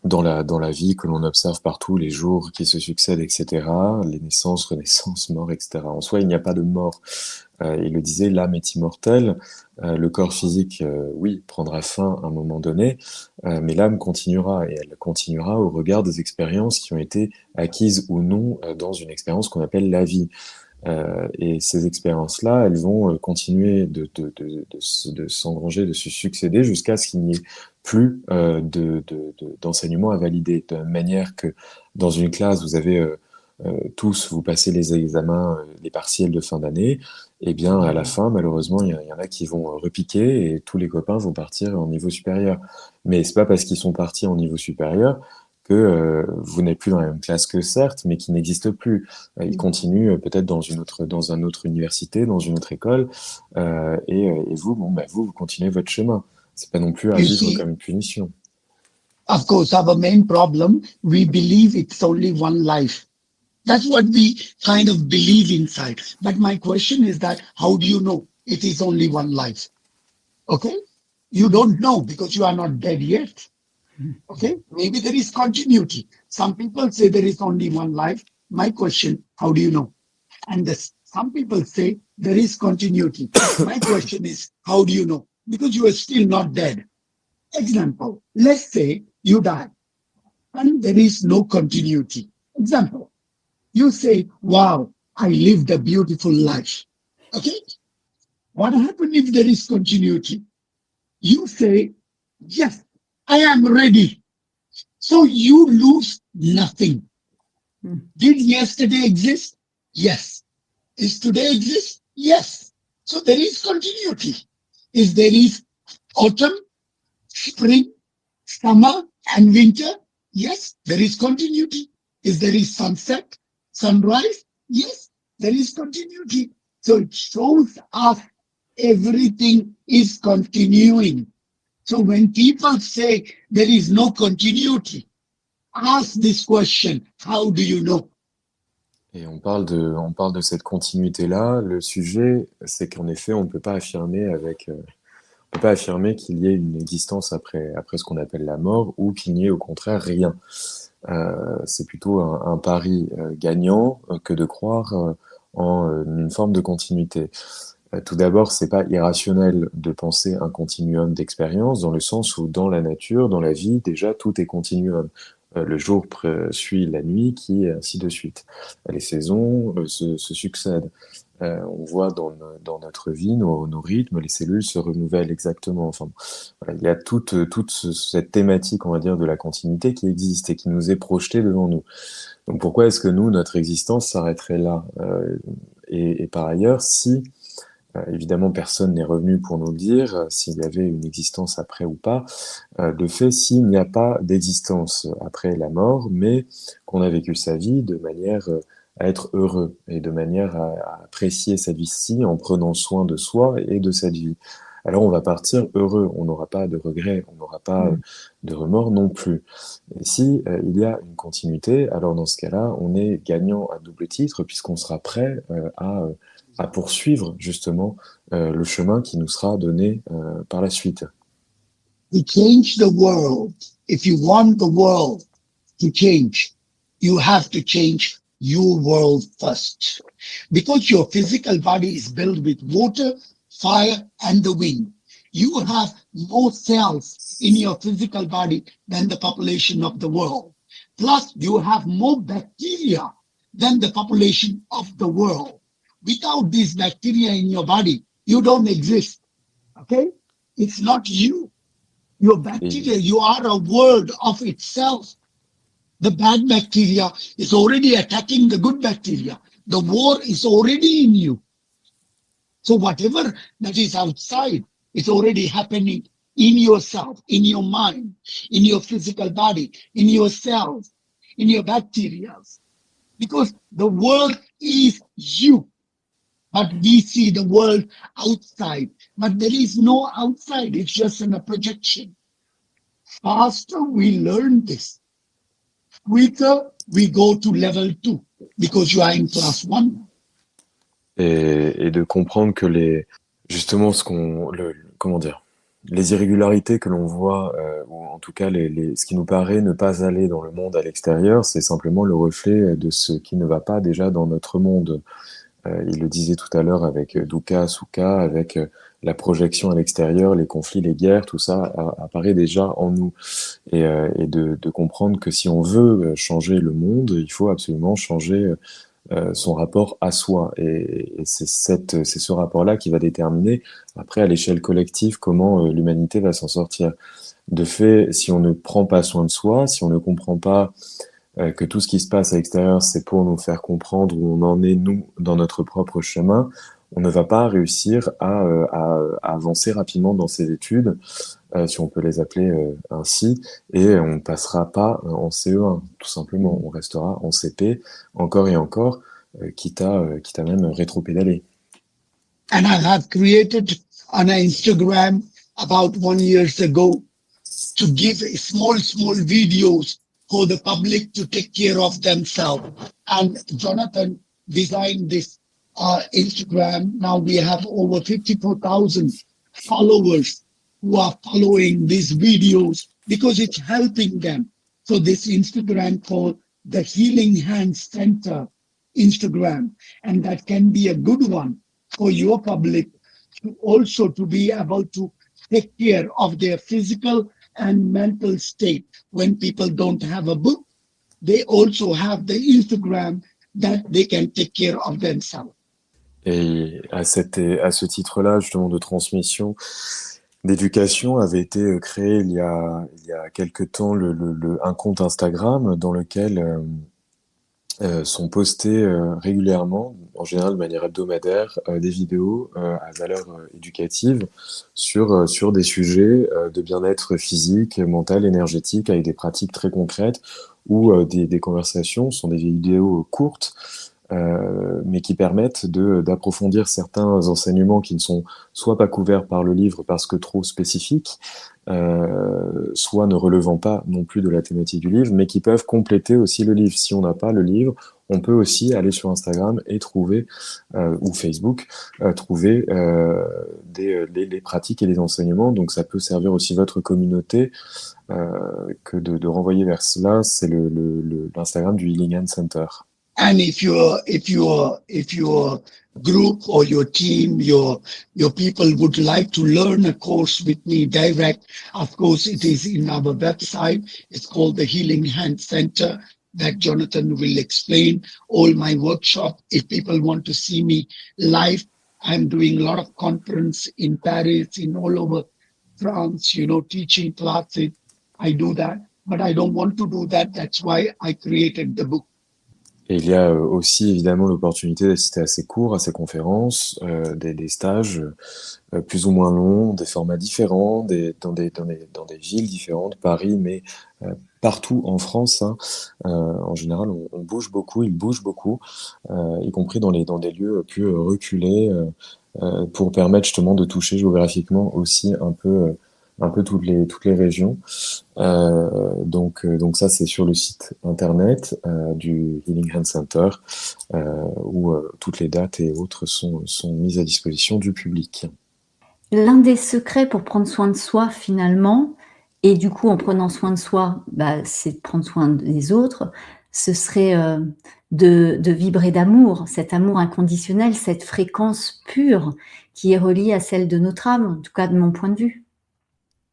dans la vie que l'on observe partout, les jours qui se succèdent, etc., les naissances, renaissances, morts, etc. En soi, il n'y a pas de mort. Il le disait, l'âme est immortelle, le corps physique, oui, prendra fin à un moment donné, mais l'âme continuera, et elle continuera au regard des expériences qui ont été acquises ou non dans une expérience qu'on appelle la vie. Et ces expériences-là, elles vont continuer de s'engranger, de se succéder jusqu'à ce qu'il n'y ait plus d'enseignement à valider. De la même manière que dans une classe, vous avez tous, vous passez les examens, les partiels de fin d'année, et bien à la fin, malheureusement, il y en a qui vont repiquer et tous les copains vont partir en niveau supérieur. Mais c'est pas parce qu'ils sont partis en niveau supérieur que vous n'êtes plus dans la même classe que certes, mais qui n'existe plus. Ils continuent peut-être dans un autre université, dans une autre école, et vous, bon, bah, vous continuez votre chemin. C'est pas non plus à You vivre see, comme une punition. of course, our main problem, we believe it's only one life. That's what we kind of believe inside. But my question is that how do you know it is only one life? Okay? You don't know because you are not dead yet. Okay? Maybe there is continuity. Some people say there is only one life. My question, how do you know? And some people say there is continuity. My question is, how do you know? Because you are still not dead. Example, let's say you die and there is no continuity. Example, you say, wow, I lived a beautiful life. Okay? What happens if there is continuity? You say, yes, I am ready. So you lose nothing. Did yesterday exist? Yes. Is today exist? Yes. So there is continuity. Is there is autumn, spring, summer, and winter? Yes, there is continuity. Is there is sunset, sunrise? Yes, there is continuity. So it shows us everything is continuing. So when people say there is no continuity, ask this question, how do you know? Et on parle de cette continuité-là. Le sujet, c'est qu'en effet, on ne peut pas affirmer on peut pas affirmer qu'il y ait une existence après ce qu'on appelle la mort ou qu'il n'y ait au contraire rien. C'est plutôt un pari gagnant que de croire en une forme de continuité. Tout d'abord, c'est pas irrationnel de penser un continuum d'expérience dans le sens où dans la nature, dans la vie, déjà tout est continuum. Le jour suit la nuit, qui et ainsi de suite. Les saisons se succèdent. On voit dans notre vie, nos rythmes, les cellules se renouvellent exactement. Enfin, voilà, il y a toute cette thématique, on va dire, de la continuité qui existe et qui nous est projetée devant nous. Donc pourquoi est-ce que nous, notre existence s'arrêterait là? Et par ailleurs, si évidemment, personne n'est revenu pour nous le dire s'il y avait une existence après ou pas. De fait, s'il n'y a pas d'existence après la mort, mais qu'on a vécu sa vie de manière à être heureux et de manière à apprécier cette vie-ci en prenant soin de soi et de cette vie. Alors on va partir heureux, on n'aura pas de regrets, on n'aura pas de remords non plus. Et si il y a une continuité, alors dans ce cas-là, on est gagnant à double titre puisqu'on sera prêt à poursuivre justement le chemin qui nous sera donné par la suite. To change the world, if you want the world to change, you have to change your world first. Because your physical body is built with water, fire, and the wind. You have more cells in your physical body than the population of the world. Plus, you have more bacteria than the population of the world. Without these bacteria in your body, you don't exist. Okay? It's not you. Your bacteria, Et, you are a world of itself. The bad bacteria is already attacking the good bacteria. The war is already in you. So whatever that is outside is already happening in yourself, in your mind, in your physical body, in your cells, in your bacteria. Because the world is you. But we see the world outside. But there is no outside. It's just in a projection. Faster we learn this, quicker we go to level 2 because you are in class 1. et de comprendre que justement, comment dire, les irrégularités que l'on voit, ou en tout cas ce qui nous paraît ne pas aller dans le monde à l'extérieur, c'est simplement le reflet de ce qui ne va pas déjà dans notre monde. Il le disait tout à l'heure avec Dukkha, Sukha, avec la projection à l'extérieur, les conflits, les guerres, tout ça apparaît déjà en nous. Et de comprendre que si on veut changer le monde, il faut absolument changer son rapport à soi. Et c'est ce rapport-là qui va déterminer, après, à l'échelle collective, comment l'humanité va s'en sortir. De fait, si on ne prend pas soin de soi, si on ne comprend pas que tout ce qui se passe à l'extérieur, c'est pour nous faire comprendre où on en est, nous, dans notre propre chemin, on ne va pas réussir à avancer rapidement dans ses études, si on peut les appeler ainsi, et on ne passera pas en CE1, tout simplement. On restera en CP, encore et encore, quitte à même rétro-pédaler. And I have created on Instagram about 1 year ago to give small videos for the public to take care of themselves. And Jonathan designed this Instagram. Now we have over 54,000 followers who are following these videos because it's helping them. So this Instagram called the Healing Hands Center Instagram, and that can be a good one for your public to also to be able to take care of their physical and mental state. When people don't have a book, they also have the Instagram that they can take care of themselves. Et à ce titre-là, justement, de transmission, d'éducation, avait été créé il y a quelque temps un compte Instagram dans lequel sont postés régulièrement, en général de manière hebdomadaire, des vidéos à valeur éducative sur des sujets de bien-être physique, mental, énergétique, avec des pratiques très concrètes ou des conversations. Ce sont des vidéos courtes, mais qui permettent d'approfondir certains enseignements qui ne sont soit pas couverts par le livre parce que trop spécifiques, soit ne relevant pas non plus de la thématique du livre, mais qui peuvent compléter aussi le livre. Si on n'a pas le livre, on peut aussi aller sur Instagram et trouver, ou Facebook, trouver les pratiques et les enseignements. Donc ça peut servir aussi votre communauté que de renvoyer vers cela. C'est l'Instagram du Healing Hand Center. And if your group or your team, your people would like to learn a course with me direct, of course it is in our website. It's called the Healing Hand Center that Jonathan will explain all my workshop. If people want to see me live, I'm doing a lot of conference in Paris, in all over France, teaching classes. I do that, but I don't want to do that. That's why I created the book. Et il y a aussi évidemment l'opportunité d'assister à ces cours, à ces conférences, des stages plus ou moins longs, des formats différents, dans des villes différentes, Paris, mais partout en France. En général, on bouge beaucoup, il bouge beaucoup, y compris dans des lieux plus reculés, pour permettre justement de toucher géographiquement aussi un peu toutes les régions. Donc ça, c'est sur le site internet du Healing Hand Center, où toutes les dates et autres sont mises à disposition du public. L'un des secrets pour prendre soin de soi, finalement, et du coup, en prenant soin de soi, c'est de prendre soin des autres, ce serait de vibrer d'amour, cet amour inconditionnel, cette fréquence pure qui est reliée à celle de notre âme, en tout cas de mon point de vue.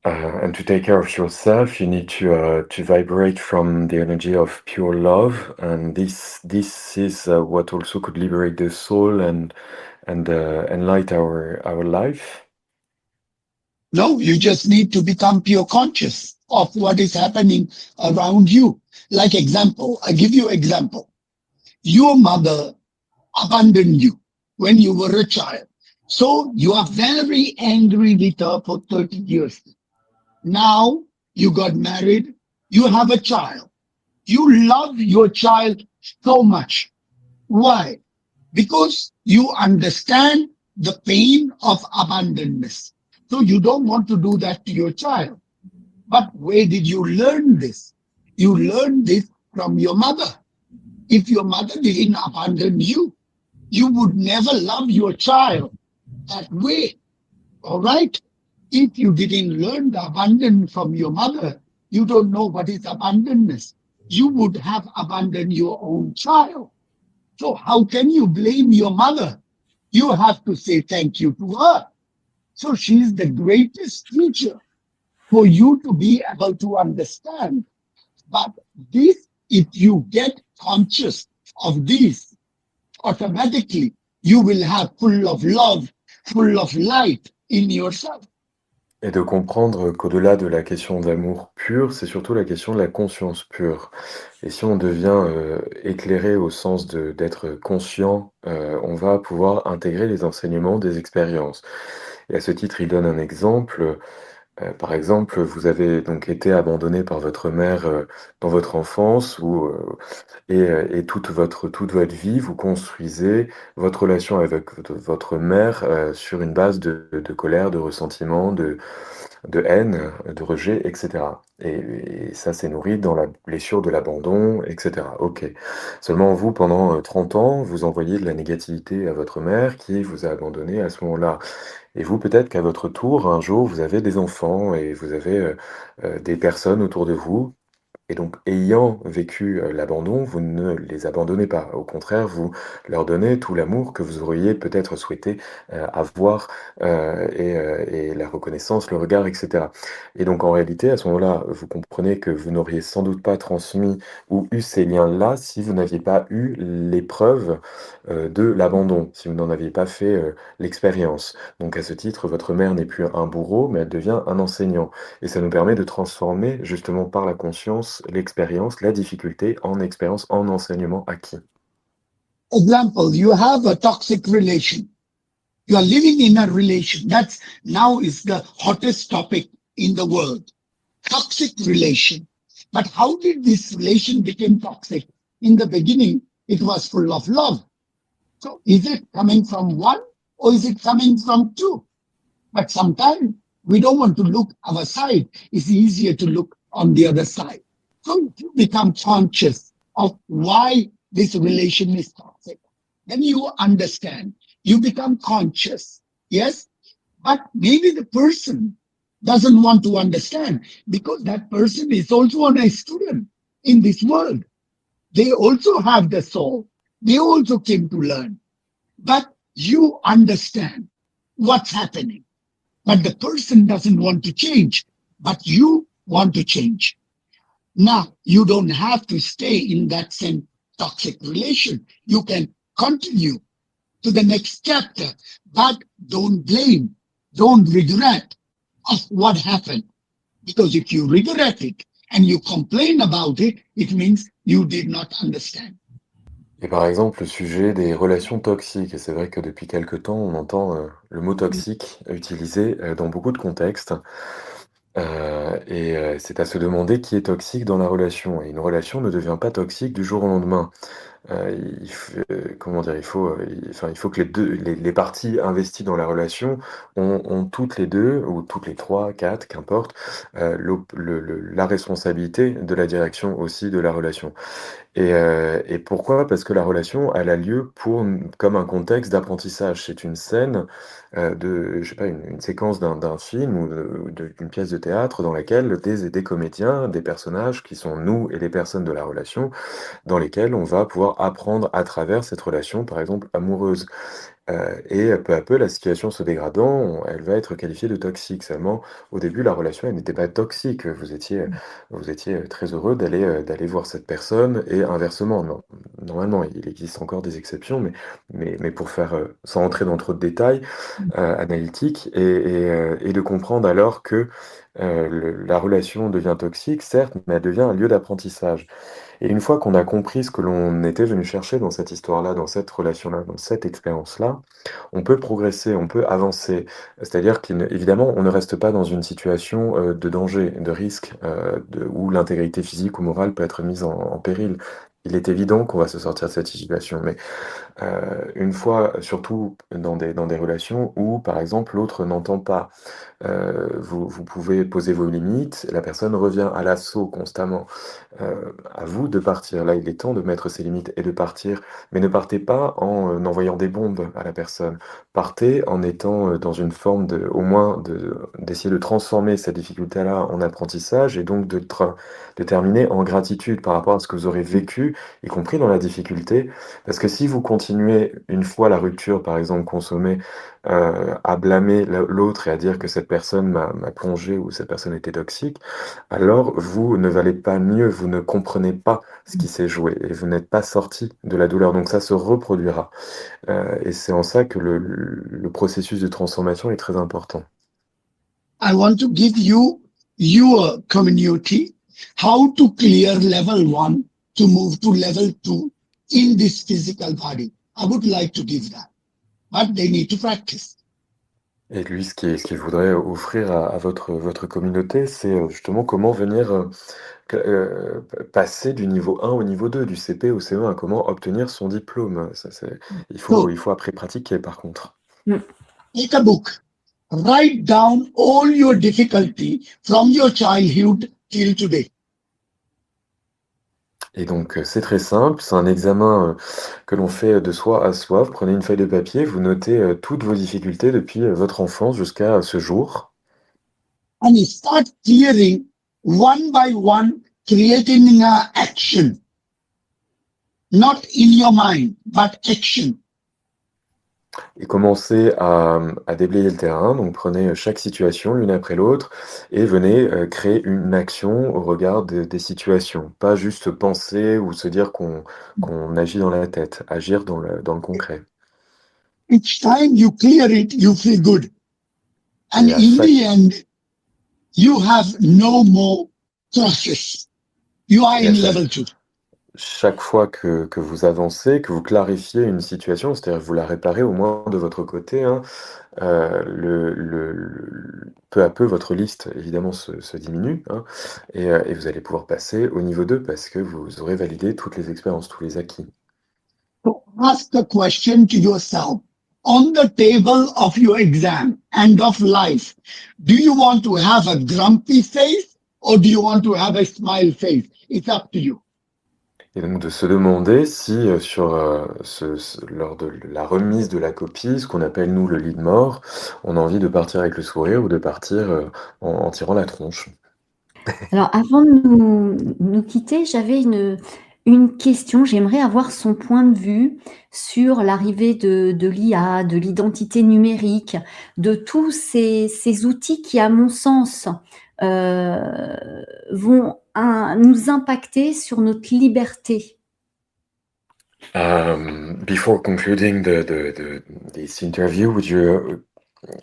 And to take care of yourself, you need to vibrate from the energy of pure love, and this is what also could liberate the soul and enlight our life. No, you just need to become pure conscious of what is happening around you. Like example, I give you example. Your mother abandoned you when you were a child. So you are very angry with her for 30 years. Now you got married, you have a child. You love your child so much. Why? Because you understand the pain of abandonment. So you don't want to do that to your child. But where did you learn this? You learned this from your mother. If your mother didn't abandon you, you would never love your child that way. All right? If you didn't learn the abandon from your mother, you don't know what is abandonness. You would have abandoned your own child. So how can you blame your mother? You have to say thank you to her. So she is the greatest teacher for you to be able to understand. But this, if you get conscious of this, automatically you will have full of love, full of light in yourself. Et de comprendre qu'au-delà de la question d'amour pur, c'est surtout la question de la conscience pure. Et si on devient éclairé au sens d'être conscient, on va pouvoir intégrer les enseignements des expériences. Et à ce titre, il donne un exemple. Par exemple, vous avez donc été abandonné par votre mère dans votre enfance et toute votre vie, vous construisez votre relation avec votre mère sur une base de colère, de ressentiment, de haine, de rejet, etc. Et ça s'est nourri dans la blessure de l'abandon, etc. Ok. Seulement vous, pendant 30 ans, vous envoyez de la négativité à votre mère qui vous a abandonné à ce moment-là. Et vous, peut-être qu'à votre tour, un jour, vous avez des enfants et vous avez des personnes autour de vous. Et donc, ayant vécu l'abandon, vous ne les abandonnez pas. Au contraire, vous leur donnez tout l'amour que vous auriez peut-être souhaité avoir et la reconnaissance, le regard, etc. Et donc, en réalité, à ce moment-là, vous comprenez que vous n'auriez sans doute pas transmis ou eu ces liens-là si vous n'aviez pas eu l'épreuve de l'abandon, si vous n'en aviez pas fait l'expérience. Donc, à ce titre, votre mère n'est plus un bourreau, mais elle devient un enseignant. Et ça nous permet de transformer justement par la conscience l'expérience, la difficulté en expérience, en enseignement acquis. Example, you have a toxic relation. You are living in a relation. That's now is the hottest topic in the world. Toxic relation. But how did this relation become toxic? In the beginning, it was full of love. So is it coming from one or is it coming from two? But sometimes we don't want to look our side. It's easier to look on the other side. So if you become conscious of why this relation is toxic, then you understand. You become conscious. Yes, but maybe the person doesn't want to understand because that person is also a student in this world. They also have the soul. They also came to learn. But you understand what's happening. But the person doesn't want to change, but you want to change. Now, you don't have to stay in that same toxic relation. You can continue to the next chapter, but don't blame, don't regret of what happened. Because if you regret it and you complain about it, it means you did not understand. Et par exemple, le sujet des relations toxiques, et c'est vrai que depuis quelque temps, on entend le mot toxique utilisé dans beaucoup de contextes. C'est à se demander qui est toxique dans la relation. Et une relation ne devient pas toxique du jour au lendemain. Comment dire, il faut que les parties investies dans la relation ont toutes les deux, ou toutes les trois, quatre, qu'importe, la responsabilité de la direction aussi de la relation. Et pourquoi? Parce que la relation, elle a lieu comme un contexte d'apprentissage. C'est une scène je sais pas, une séquence d'un film ou d'une pièce de théâtre dans laquelle des comédiens, des personnages qui sont nous et les personnes de la relation, dans lesquels on va pouvoir apprendre à travers cette relation, par exemple amoureuse. Et peu à peu, la situation se dégradant, elle va être qualifiée de toxique. Seulement, au début, la relation, elle n'était pas toxique. Vous étiez très heureux d'aller voir cette personne et inversement. Non, normalement, il existe encore des exceptions, mais pour faire, sans entrer dans trop de détails analytiques, et de comprendre alors que la relation devient toxique, certes, mais elle devient un lieu d'apprentissage. Et une fois qu'on a compris ce que l'on était venu chercher dans cette histoire-là, dans cette relation-là, dans cette expérience-là, on peut progresser, on peut avancer. C'est-à-dire qu'évidemment, on ne reste pas dans une situation de danger, de risque, où l'intégrité physique ou morale peut être mise en péril. Il est évident qu'on va se sortir de cette situation, mais une fois, surtout dans des relations où, par exemple, l'autre n'entend pas, vous pouvez poser vos limites, la personne revient à l'assaut constamment. À vous de partir. Là, il est temps de mettre ses limites et de partir. Mais ne partez pas en envoyant des bombes à la personne. Partez en étant dans une forme au moins d'essayer de transformer cette difficulté-là en apprentissage et donc de terminer en gratitude par rapport à ce que vous aurez vécu, y compris dans la difficulté. Parce que si vous continuez, une fois la rupture, par exemple, consommée, à blâmer l'autre et à dire que cette personne m'a plongé ou cette personne était toxique, alors vous ne valez pas mieux, vous ne comprenez pas ce qui s'est joué et vous n'êtes pas sorti de la douleur. Donc ça se reproduira. Et c'est en ça que le processus de transformation est très important. I want to give you your community how to clear level 1 to move to level 2 in this physical body. I would like to give that, but they need to practice. Et lui, ce qu'il voudrait offrir à votre communauté, c'est justement comment venir passer du niveau 1 au niveau 2, du CP au CE1, comment obtenir son diplôme. Il faut, So il faut après pratiquer par contre. take a book, write down all your difficulty from your childhood till today. Et donc, c'est très simple, c'est un examen que l'on fait de soi à soi. Vous prenez une feuille de papier, vous notez toutes vos difficultés depuis votre enfance jusqu'à ce jour. And you start clearing one by one, creating an action, not in your mind, but action. Et commencez à déblayer le terrain. Donc, prenez chaque situation l'une après l'autre et venez créer une action au regard des situations. Pas juste penser ou se dire qu'on agit dans la tête, agir dans le concret. Each time you clear it, you feel good. And Et à in chaque the end, you have no more process. You are Et à in chaque, level 2. chaque fois que vous avancez, que vous clarifiez une situation, c'est-à-dire que vous la réparez au moins de votre côté, hein, peu à peu, votre liste, évidemment, se diminue, hein, et vous allez pouvoir passer au niveau 2 parce que vous aurez validé toutes les expériences, tous les acquis. So ask a question to yourself. On the table of your exam, end of life, do you want to have a grumpy face or do you want to have a smile face? It's up to you. Et donc de se demander si lors de la remise de la copie, ce qu'on appelle nous le lit de mort, on a envie de partir avec le sourire ou de partir en tirant la tronche. Alors, avant de nous quitter, j'avais une question. J'aimerais avoir son point de vue sur l'arrivée de l'IA, de l'identité numérique, de tous ces outils qui, à mon sens, vont nous impacter sur notre liberté. Before concluding this interview,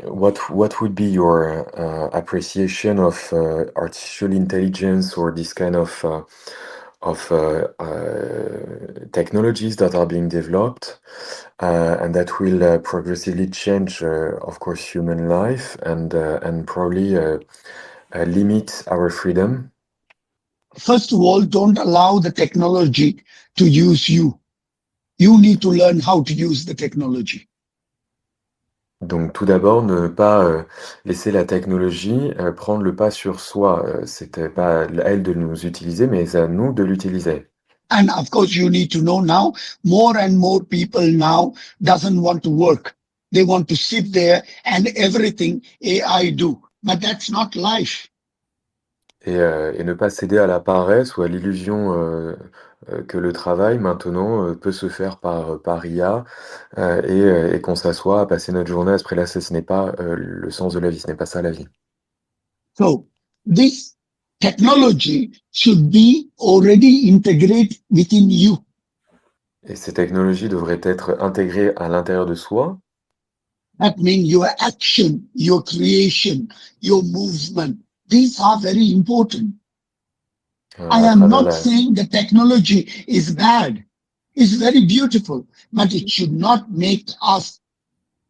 what would be your appreciation of artificial intelligence or this kind of technologies that are being developed and that will progressively change, of course, human life and probably limit our freedom? First of all, don't allow the technology to use you. You need to learn how to use the technology. Donc tout d'abord, ne pas laisser la technologie prendre le pas sur soi. C'était pas à elle de nous utiliser, mais c'est à nous de l'utiliser. And of course, you need to know now, more and more people now doesn't want to work. They want to sit there and everything AI do. But that's not life. et ne pas céder à la paresse ou à l'illusion que le travail maintenant peut se faire par IA et qu'on s'assoit à passer notre journée à se prélasser. Ce n'est pas le sens de la vie, ce n'est pas ça la vie. So this technology should be already integrated within you. Et ces technologies devraient être intégrées à l'intérieur de soi. That means your action, your creation, your movement. These are very important. I À am travers not la, saying the technology is bad. It's very beautiful, but it should not make us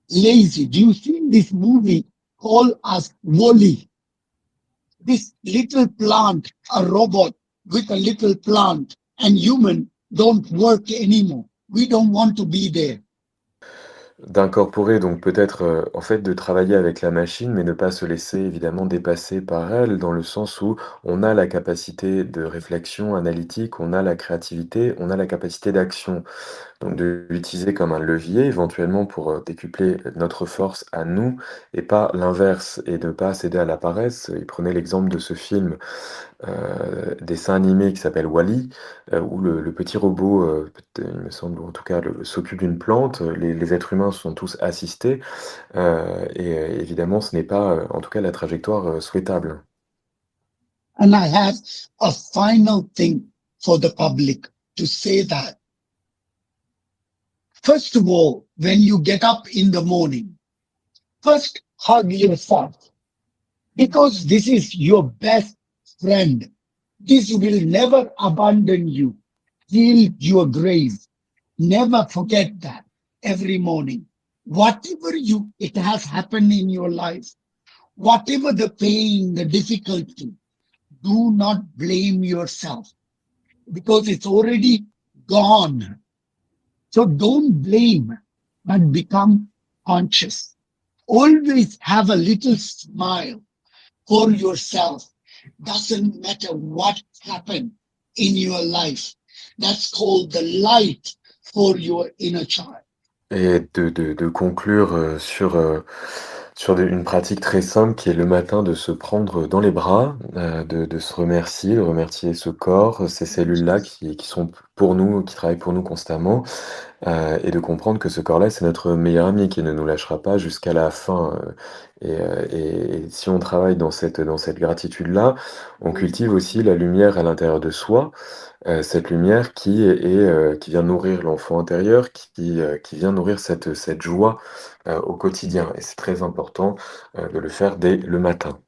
lazy. Do you see this movie called as Wall-E? This little plant, a robot with a little plant, and human don't work anymore. We don't want to be there. d'incorporer donc peut-être en fait de travailler avec la machine, mais ne pas se laisser évidemment dépasser par elle, dans le sens où on a la capacité de réflexion analytique, on a la créativité, on a la capacité d'action. Donc de l'utiliser comme un levier éventuellement pour décupler notre force à nous et pas l'inverse et de pas céder à la paresse. Il prenait l'exemple de ce film dessin animé qui s'appelle Wall-E, où le petit robot, il me semble, ou en tout cas, s'occupe d'une plante. Les êtres humains sont tous assistés, et évidemment, ce n'est pas, en tout cas, la trajectoire souhaitable. And I have a final thing for the public to say that, first of all, when you get up in the morning, first hug yourself because this is your best friend. This will never abandon you till your grave. Never forget that every morning. Whatever it has happened in your life, whatever the pain, the difficulty, do not blame yourself because it's already gone. So don't blame, but become conscious. Always have a little smile for yourself. Doesn't matter what happened in your life. That's called the light for your inner child. Et de conclure sur une pratique très simple qui est le matin de se prendre dans les bras, de se remercier, de remercier ce corps, ces cellules-là qui sont pour nous, qui travaillent pour nous constamment, et de comprendre que ce corps-là, c'est notre meilleur ami qui ne nous lâchera pas jusqu'à la fin. Et si on travaille dans cette gratitude-là, on cultive aussi la lumière à l'intérieur de soi, cette lumière qui vient nourrir l'enfant intérieur, qui vient nourrir cette joie au quotidien. Et c'est très important de le faire dès le matin.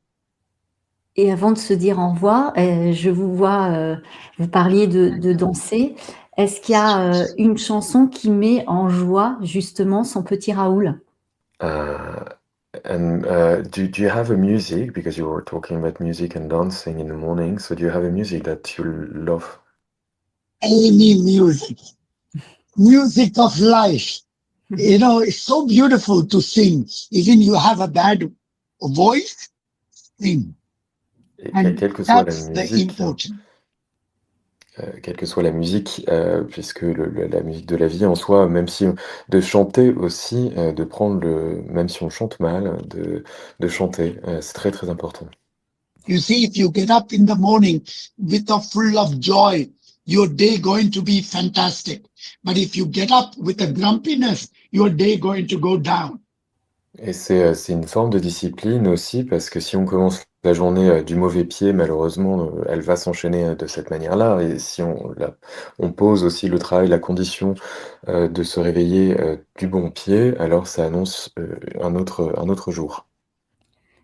Et avant de se dire au revoir, je vous vois, vous parliez de danser. Est-ce qu'il y a une chanson qui met en joie justement son petit Raoul? Do you have a music, because you were talking about music and dancing in the morning, so do you have a music that you love? Any music, music of life. You know, it's so beautiful to sing. Even you have a bad voice, sing. Et And quelle que soit la that's the musique, important. quelle que soit la musique, puisque la musique de la vie en soi, même si de chanter aussi, de prendre même si on chante mal, de chanter, c'est très, très important. You see, if you get up in the morning with a full of joy, your day going to be fantastic. But if you get up with a grumpiness, your day going to go down. Et c'est une forme de discipline aussi, parce que si on commence la journée du mauvais pied, malheureusement, elle va s'enchaîner de cette manière-là. Et si on pose aussi le travail, la condition de se réveiller du bon pied, alors ça annonce un autre jour.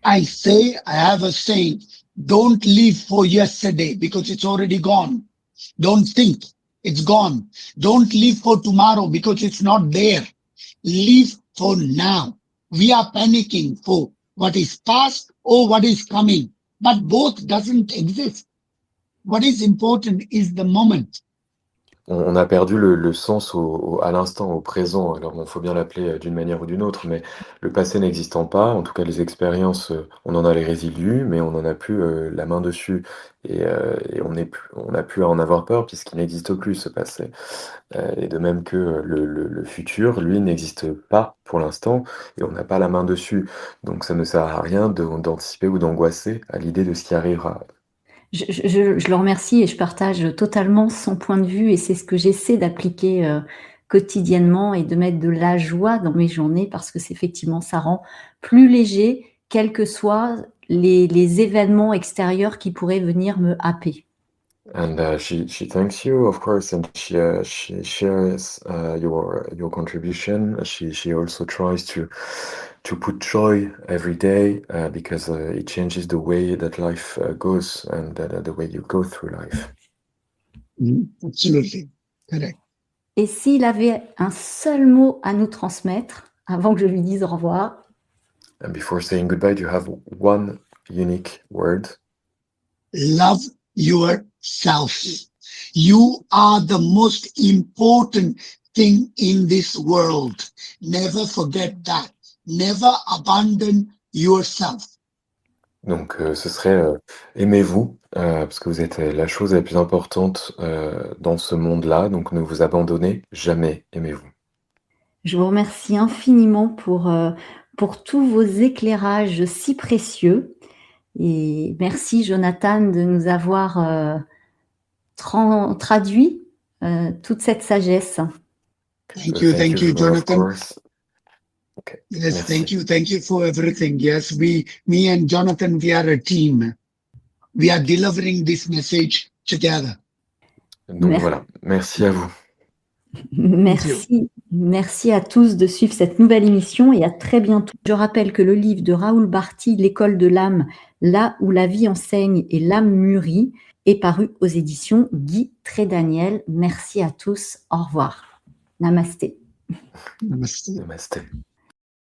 I say, I have a saying, don't live for yesterday because it's already gone. Don't think it's gone. Don't live for tomorrow because it's not there. Live for now. We are panicking for what is past or what is coming, but both doesn't exist. What is important is the moment. On a perdu le sens à l'instant, au présent. Alors, il faut bien l'appeler d'une manière ou d'une autre, mais le passé n'existant pas, en tout cas les expériences, on en a les résidus, mais on n'en a plus la main dessus. Et on n'a plus à en avoir peur puisqu'il n'existe plus ce passé. Et de même que le futur, lui, n'existe pas pour l'instant et on n'a pas la main dessus. Donc ça ne sert à rien d'anticiper ou d'angoisser à l'idée de ce qui arrivera. Je le remercie et je partage totalement son point de vue et c'est ce que j'essaie d'appliquer quotidiennement et de mettre de la joie dans mes journées parce que effectivement, ça rend plus léger, quels que soient les événements extérieurs qui pourraient venir me happer. And she thanks you, of course, and she shares your contribution. She also tries to put joy every day because it changes the way that life goes and the way you go through life. Absolutely. Correct. Et s'il avait un seul mot à nous transmettre avant que je lui dise au revoir, And before saying goodbye, do you have one unique word? Love yourself. You are the most important thing in this world. Never forget that. Never abandon yourself. Donc, ce serait aimez-vous, parce que vous êtes la chose la plus importante dans ce monde-là. Donc, ne vous abandonnez jamais, aimez-vous. je vous remercie infiniment pour tous vos éclairages si précieux. Et merci Jonathan de nous avoir traduit toute cette sagesse. Thank you, Jonathan. Of course. Okay. Yes, Merci. thank you for everything. Yes, me and Jonathan, we are a team. We are delivering this message together. Donc voilà, merci à vous. Merci à tous de suivre cette nouvelle émission et à très bientôt. Je rappelle que le livre de Raoul Barti, L'école de l'âme, là où la vie enseigne et l'âme mûrit, est paru aux éditions Guy Trédaniel. Merci à tous. Au revoir. Namasté. Namaste. Namasté.